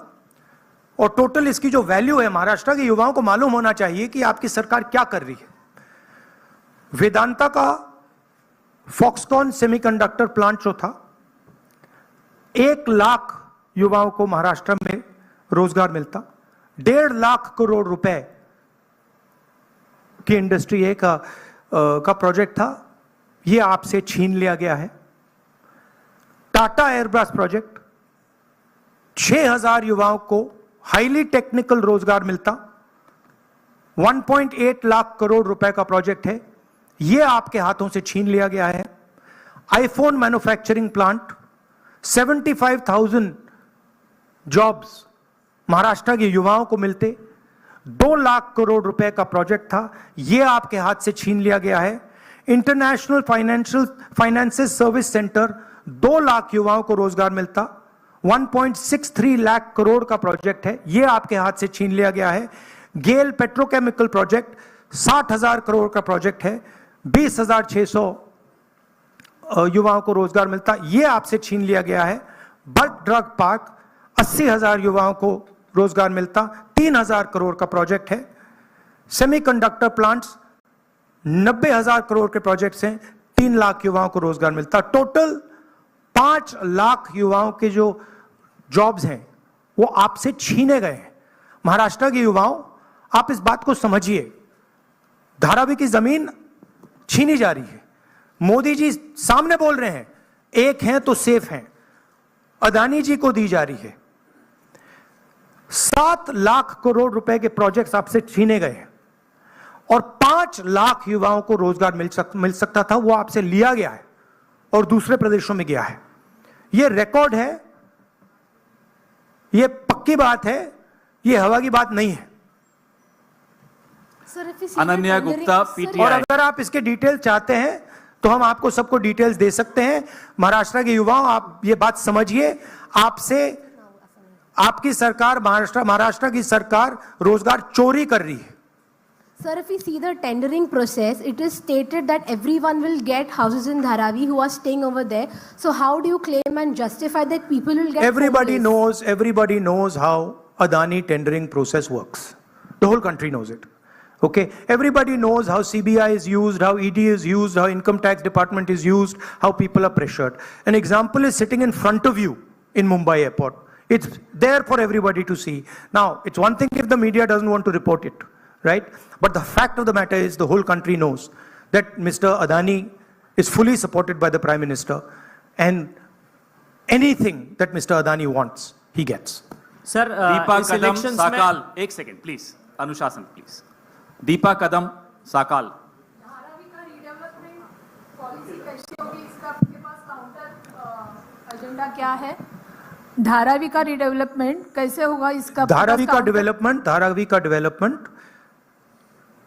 और टोटल इसकी जो वैल्यू है, महाराष्ट्र के युवाओं को मालूम होना चाहिए कि आपकी सरकार क्या कर रही है। वेदांता का फॉक्सकॉन सेमीकंडक्टर प्लांट जो था, 1 लाख युवाओं को महाराष्ट्र में रोजगार मिलता, 1.5 लाख करोड़ रुपए की इंडस्ट्री का प्रोजेक्ट था, यह आपसे छीन लिया गया है। टाटा एयरब्रश प्रोजेक्ट, 6000 युवाओं को हाईली टेक्निकल रोजगार मिलता, 1.8 लाख करोड़ रुपए का प्रोजेक्ट है, यह आपके हाथों से छीन लिया गया है। IPhone manufacturing plant, 75,000 jobs Maharashtra के युवाओं को मिलते, 2 लाख करोड़ रुपए का प्रोजेक्ट था, यह आपके हाथ से छीन लिया गया है। International finances service centre, 2 lakh युवाओं को रोजगार मिलता, 1.63 लाख करोड़ का प्रोजेक्ट है, यह आपके हाथ से छीन लिया गया है। गेल पेट्रोकेमिकल प्रोजेक्ट, 60,000 करोड़ का प्रोजेक्ट है, 20,600 युवाओं को रोजगार मिलता, यह आपसे छीन लिया गया है। बर्ट ड्रग पार्क, 80,000 युवाओं को रोजगार मिलता, 3,000 करोड़ का प्रोजेक्ट है। सेमीकंडक्टर प्लांट्स, 90,000 करोड़ के प्रोजेक्ट्स हैं, 3 लाख युवाओं को रोजगार मिलता। टोटल 5 लाख युवाओं के जो जॉब्स हैं वो आपसे छीने गए हैं। महाराष्ट्र के युवाओं, आप इस बात को समझिए, धारावी की जमीन छीनी जा रही है। मोदी जी सामने बोल रहे हैं, एक हैं तो सेफ हैं, अदानी जी को दी जा रही है। 7 लाख करोड़ रुपए के प्रोजेक्ट्स आपसे छीने गए हैं, और 5 लाख युवाओं को रोजगार मिल सकता था, वो आपसे लिया गया है और दूसरे प्रदेशों में गया है। ये रिकॉर्ड है, ये पक्की बात है, ये हवा की बात नहीं है। Sir, if you see Ananya the tendering- Gupta, Sir, PTI। और अगर आप इसके डिटेल चाहते हैं तो हम आपको सबको डिटेल्स दे सकते हैं। महाराष्ट्र के युवाओं, आप ये बात समझिए, आपसे आपकी सरकार, महाराष्ट्र की सरकार रोजगार चोरी कर रही है। Sir, if we see the tendering process, it is stated that everyone will get houses in Dharavi who are staying over there. So how do you claim and justify that people will get Everybody homeless? everybody knows how Adani tendering process works. The whole country knows it. Okay, everybody knows how CBI is used, how ED is used, how income tax department is used, how people are pressured. An example is sitting in front of you in Mumbai airport. It's there for everybody to see. Now, it's one thing if the media doesn't want to report it, right? But the fact of the matter is the whole country knows that Mr. Adani is fully supported by the Prime Minister, and anything that Mr. Adani wants, he gets. Sir Deepa इस कदम इलेक्शंस साकाल, में एक सेकेंड प्लीज, अनुशासन प्लीज। दीपा कदम साकाल, धारावी का रिडेवलपमेंट पॉलिसी कैसी होगी, इसका आपके पास काउंटर एजेंडा क्या है? धारावी का रिडेवलपमेंट कैसे होगा, इसका धारावी का डेवलपमेंट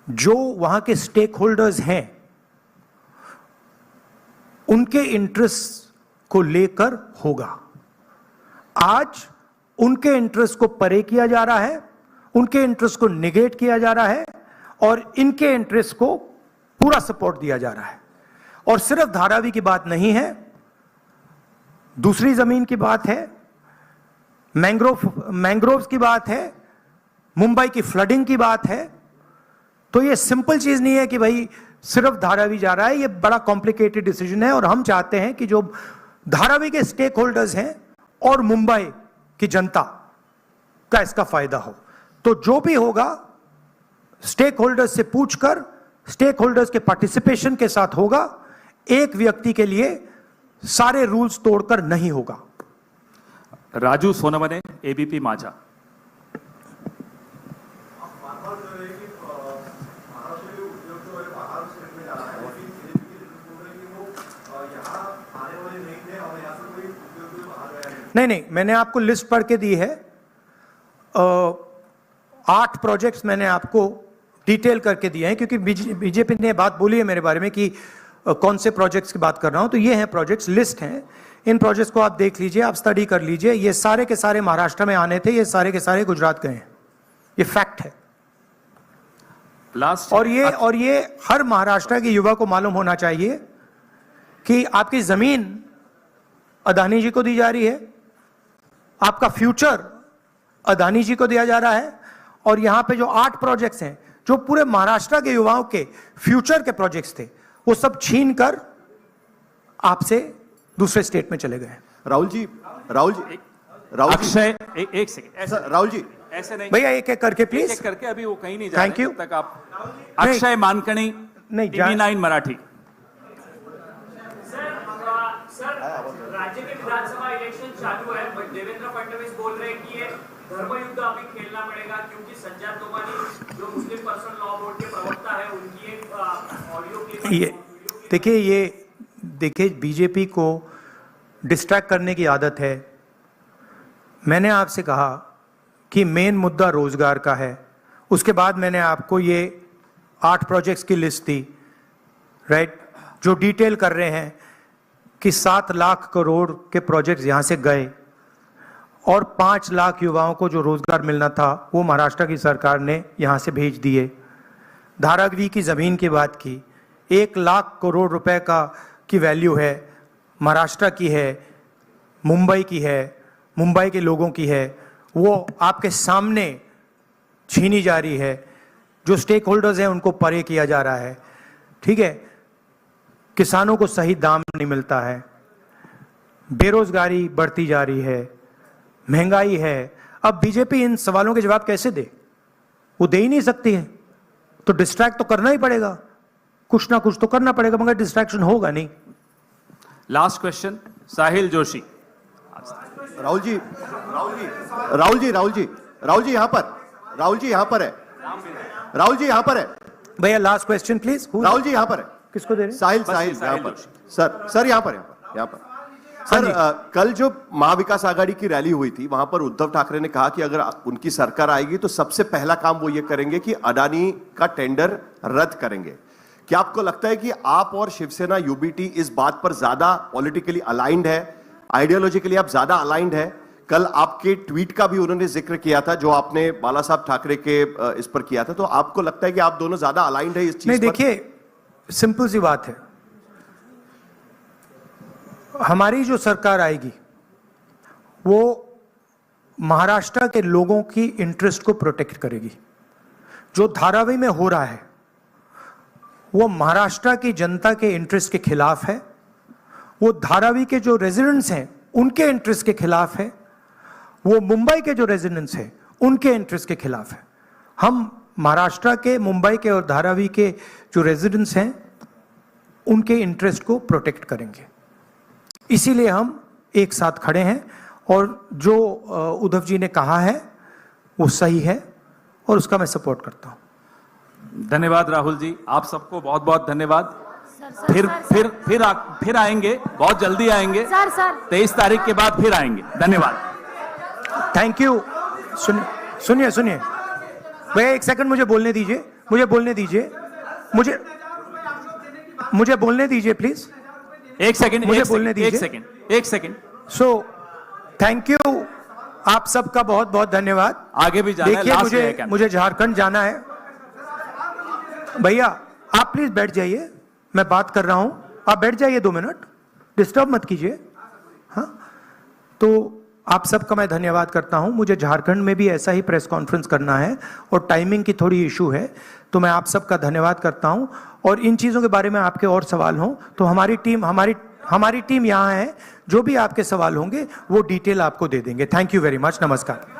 जो वहां के स्टेक होल्डर्स हैं उनके इंटरेस्ट को लेकर होगा। आज उनके इंटरेस्ट को परे किया जा रहा है, उनके इंटरेस्ट को निगेट किया जा रहा है और इनके इंटरेस्ट को पूरा सपोर्ट दिया जा रहा है। और सिर्फ धारावी की बात नहीं है, दूसरी जमीन की बात है, मैंग्रोव्स की बात है, मुंबई की फ्लडिंग की बात है। तो ये सिंपल चीज नहीं है कि भाई सिर्फ धारावी जा रहा है, ये बड़ा कॉम्प्लिकेटेड डिसीजन है और हम चाहते हैं कि जो धारावी के स्टेक होल्डर्स हैं और मुंबई की जनता का इसका फायदा हो। तो जो भी होगा स्टेक होल्डर्स से पूछकर, स्टेक होल्डर्स के पार्टिसिपेशन के साथ होगा, एक व्यक्ति के लिए सारे रूल्स तोड़कर नहीं होगा। राजू सोनवने, एबीपी माझा। नहीं, मैंने आपको लिस्ट पढ़ के दी है। 8 प्रोजेक्ट्स मैंने आपको डिटेल करके दिए हैं, क्योंकि बीजेपी ने बात बोली है मेरे बारे में कि कौन से प्रोजेक्ट्स की बात कर रहा हूं। तो ये हैं प्रोजेक्ट्स, लिस्ट हैं। इन प्रोजेक्ट्स को आप देख लीजिए, आप स्टडी कर लीजिए। ये सारे के सारे महाराष्ट्र में आने थे, ये सारे के सारे गुजरात गए हैं, ये फैक्ट है। लास्ट और ये हर महाराष्ट्र के युवा को मालूम होना चाहिए कि आपकी जमीन अदानी जी को दी जा रही है, आपका फ्यूचर अदानी जी को दिया जा रहा है। और यहां पे जो 8 प्रोजेक्ट्स हैं, जो पूरे महाराष्ट्र के युवाओं के फ्यूचर के प्रोजेक्ट्स थे, वो सब छीन कर आपसे दूसरे स्टेट में चले गए। राहुल जी अक्षय, एक सेकेंड, राहुल जी ऐसे नहीं भैया, एक एक करके प्लीज। एक करके, अभी वो कहीं नहीं जा Thank रहे you. तब तक आप। अक्षय मानकणी, नहीं, TV9 मराठी। राज्य के विधानसभा इलेक्शन चालू है, बट देवेंद्र फडणवीस बोल रहे हैं कि ये धर्मयुद्ध अभी खेलना पड़ेगा, क्योंकि संजय तोमानी जो मुस्लिम पर्सनल लॉ बोर्ड के प्रवक्ता है, उनकी एक ऑडियो क्लिप। देखिए बीजेपी को डिस्ट्रैक्ट करने की आदत है। मैंने आपसे कहा कि मेन मुद्दा रोजगार का है, उसके बाद मैंने आपको ये 8 प्रोजेक्ट्स की लिस्ट दी, राइट, जो डिटेल कर रहे हैं कि 7 लाख करोड़ के प्रोजेक्ट्स यहां से गए और 5 लाख युवाओं को जो रोजगार मिलना था वो महाराष्ट्र की सरकार ने यहां से भेज दिए। धारावी की जमीन की बात की, 1 लाख करोड़ रुपए की वैल्यू है, महाराष्ट्र की है, मुंबई की है, मुंबई के लोगों की है, वो आपके सामने छीनी जा रही है। जो स्टेक होल्डर्स हैं उनको परे किया जा रहा है, ठीक है। किसानों को सही दाम नहीं मिलता है, बेरोजगारी बढ़ती जा रही है, महंगाई है। अब बीजेपी इन सवालों के जवाब कैसे दे? वो दे ही नहीं सकती है, तो डिस्ट्रैक्ट तो करना ही पड़ेगा, कुछ ना कुछ तो करना पड़ेगा, मगर डिस्ट्रैक्शन होगा नहीं। लास्ट क्वेश्चन, साहिल जोशी। राहुल जी यहाँ पर है। भैया last question please. Rahul ji यहाँ पर है। किसको दे रहे हैं? साहिल यहाँ पर। सर यहाँ पर। सर कल जो महाविकास आघाड़ी की रैली हुई थी, वहां पर उद्धव ठाकरे ने कहा कि अगर उनकी सरकार आएगी तो सबसे पहला काम वो ये करेंगे कि अडानी का टेंडर रद्द करेंगे। क्या आपको लगता है कि आप और शिवसेना यूबीटी इस बात पर ज्यादा पॉलिटिकली अलाइंड है, आइडियोलॉजिकली आप ज्यादा अलाइंड है? कल आपके ट्वीट का भी उन्होंने जिक्र किया था जो आपने बाला साहब ठाकरे के इस पर किया था, तो आपको लगता है कि आप दोनों ज्यादा अलाइंड है इस चीज नहीं, पर? देखिए सिंपल सी बात है, हमारी जो सरकार आएगी वो महाराष्ट्र के लोगों की इंटरेस्ट को प्रोटेक्ट करेगी। जो धारावी में हो रहा है वो महाराष्ट्र की जनता के इंटरेस्ट के खिलाफ है, वो धारावी के जो रेजिडेंट्स हैं उनके इंटरेस्ट के खिलाफ है, वो मुंबई के जो रेजिडेंट्स हैं उनके इंटरेस्ट के खिलाफ है। हम महाराष्ट्र के, मुंबई के और धारावी के जो रेजिडेंट्स हैं उनके इंटरेस्ट को प्रोटेक्ट करेंगे, इसीलिए हम एक साथ खड़े हैं। और जो उद्धव जी ने कहा है वो सही है और उसका मैं सपोर्ट करता हूं। धन्यवाद राहुल जी, आप सबको बहुत बहुत धन्यवाद। फिर आएंगे, बहुत जल्दी आएंगे। 23 तारीख के बाद फिर आएंगे। धन्यवाद, थैंक यू। सुनिए भैया, एक सेकंड मुझे बोलने दीजिए, मुझे बोलने दीजिए प्लीज। एक सेकंड, मुझे बोलने दीजिए। एक सेकंड। सो थैंक यू, आप सबका बहुत बहुत धन्यवाद। आगे भी जाना है, देखिए मुझे झारखंड जाना है। भैया आप प्लीज बैठ जाइए, मैं बात कर रहा हूं, आप बैठ जाइए 2 मिनट, डिस्टर्ब मत कीजिए। हाँ, तो आप सबका मैं धन्यवाद करता हूं। मुझे झारखंड में भी ऐसा ही प्रेस कॉन्फ्रेंस करना है और टाइमिंग की थोड़ी इशू है, तो मैं आप सबका धन्यवाद करता हूं। और इन चीज़ों के बारे में आपके और सवाल हों तो हमारी टीम यहाँ है, जो भी आपके सवाल होंगे वो डिटेल आपको दे देंगे। थैंक यू वेरी मच, नमस्कार।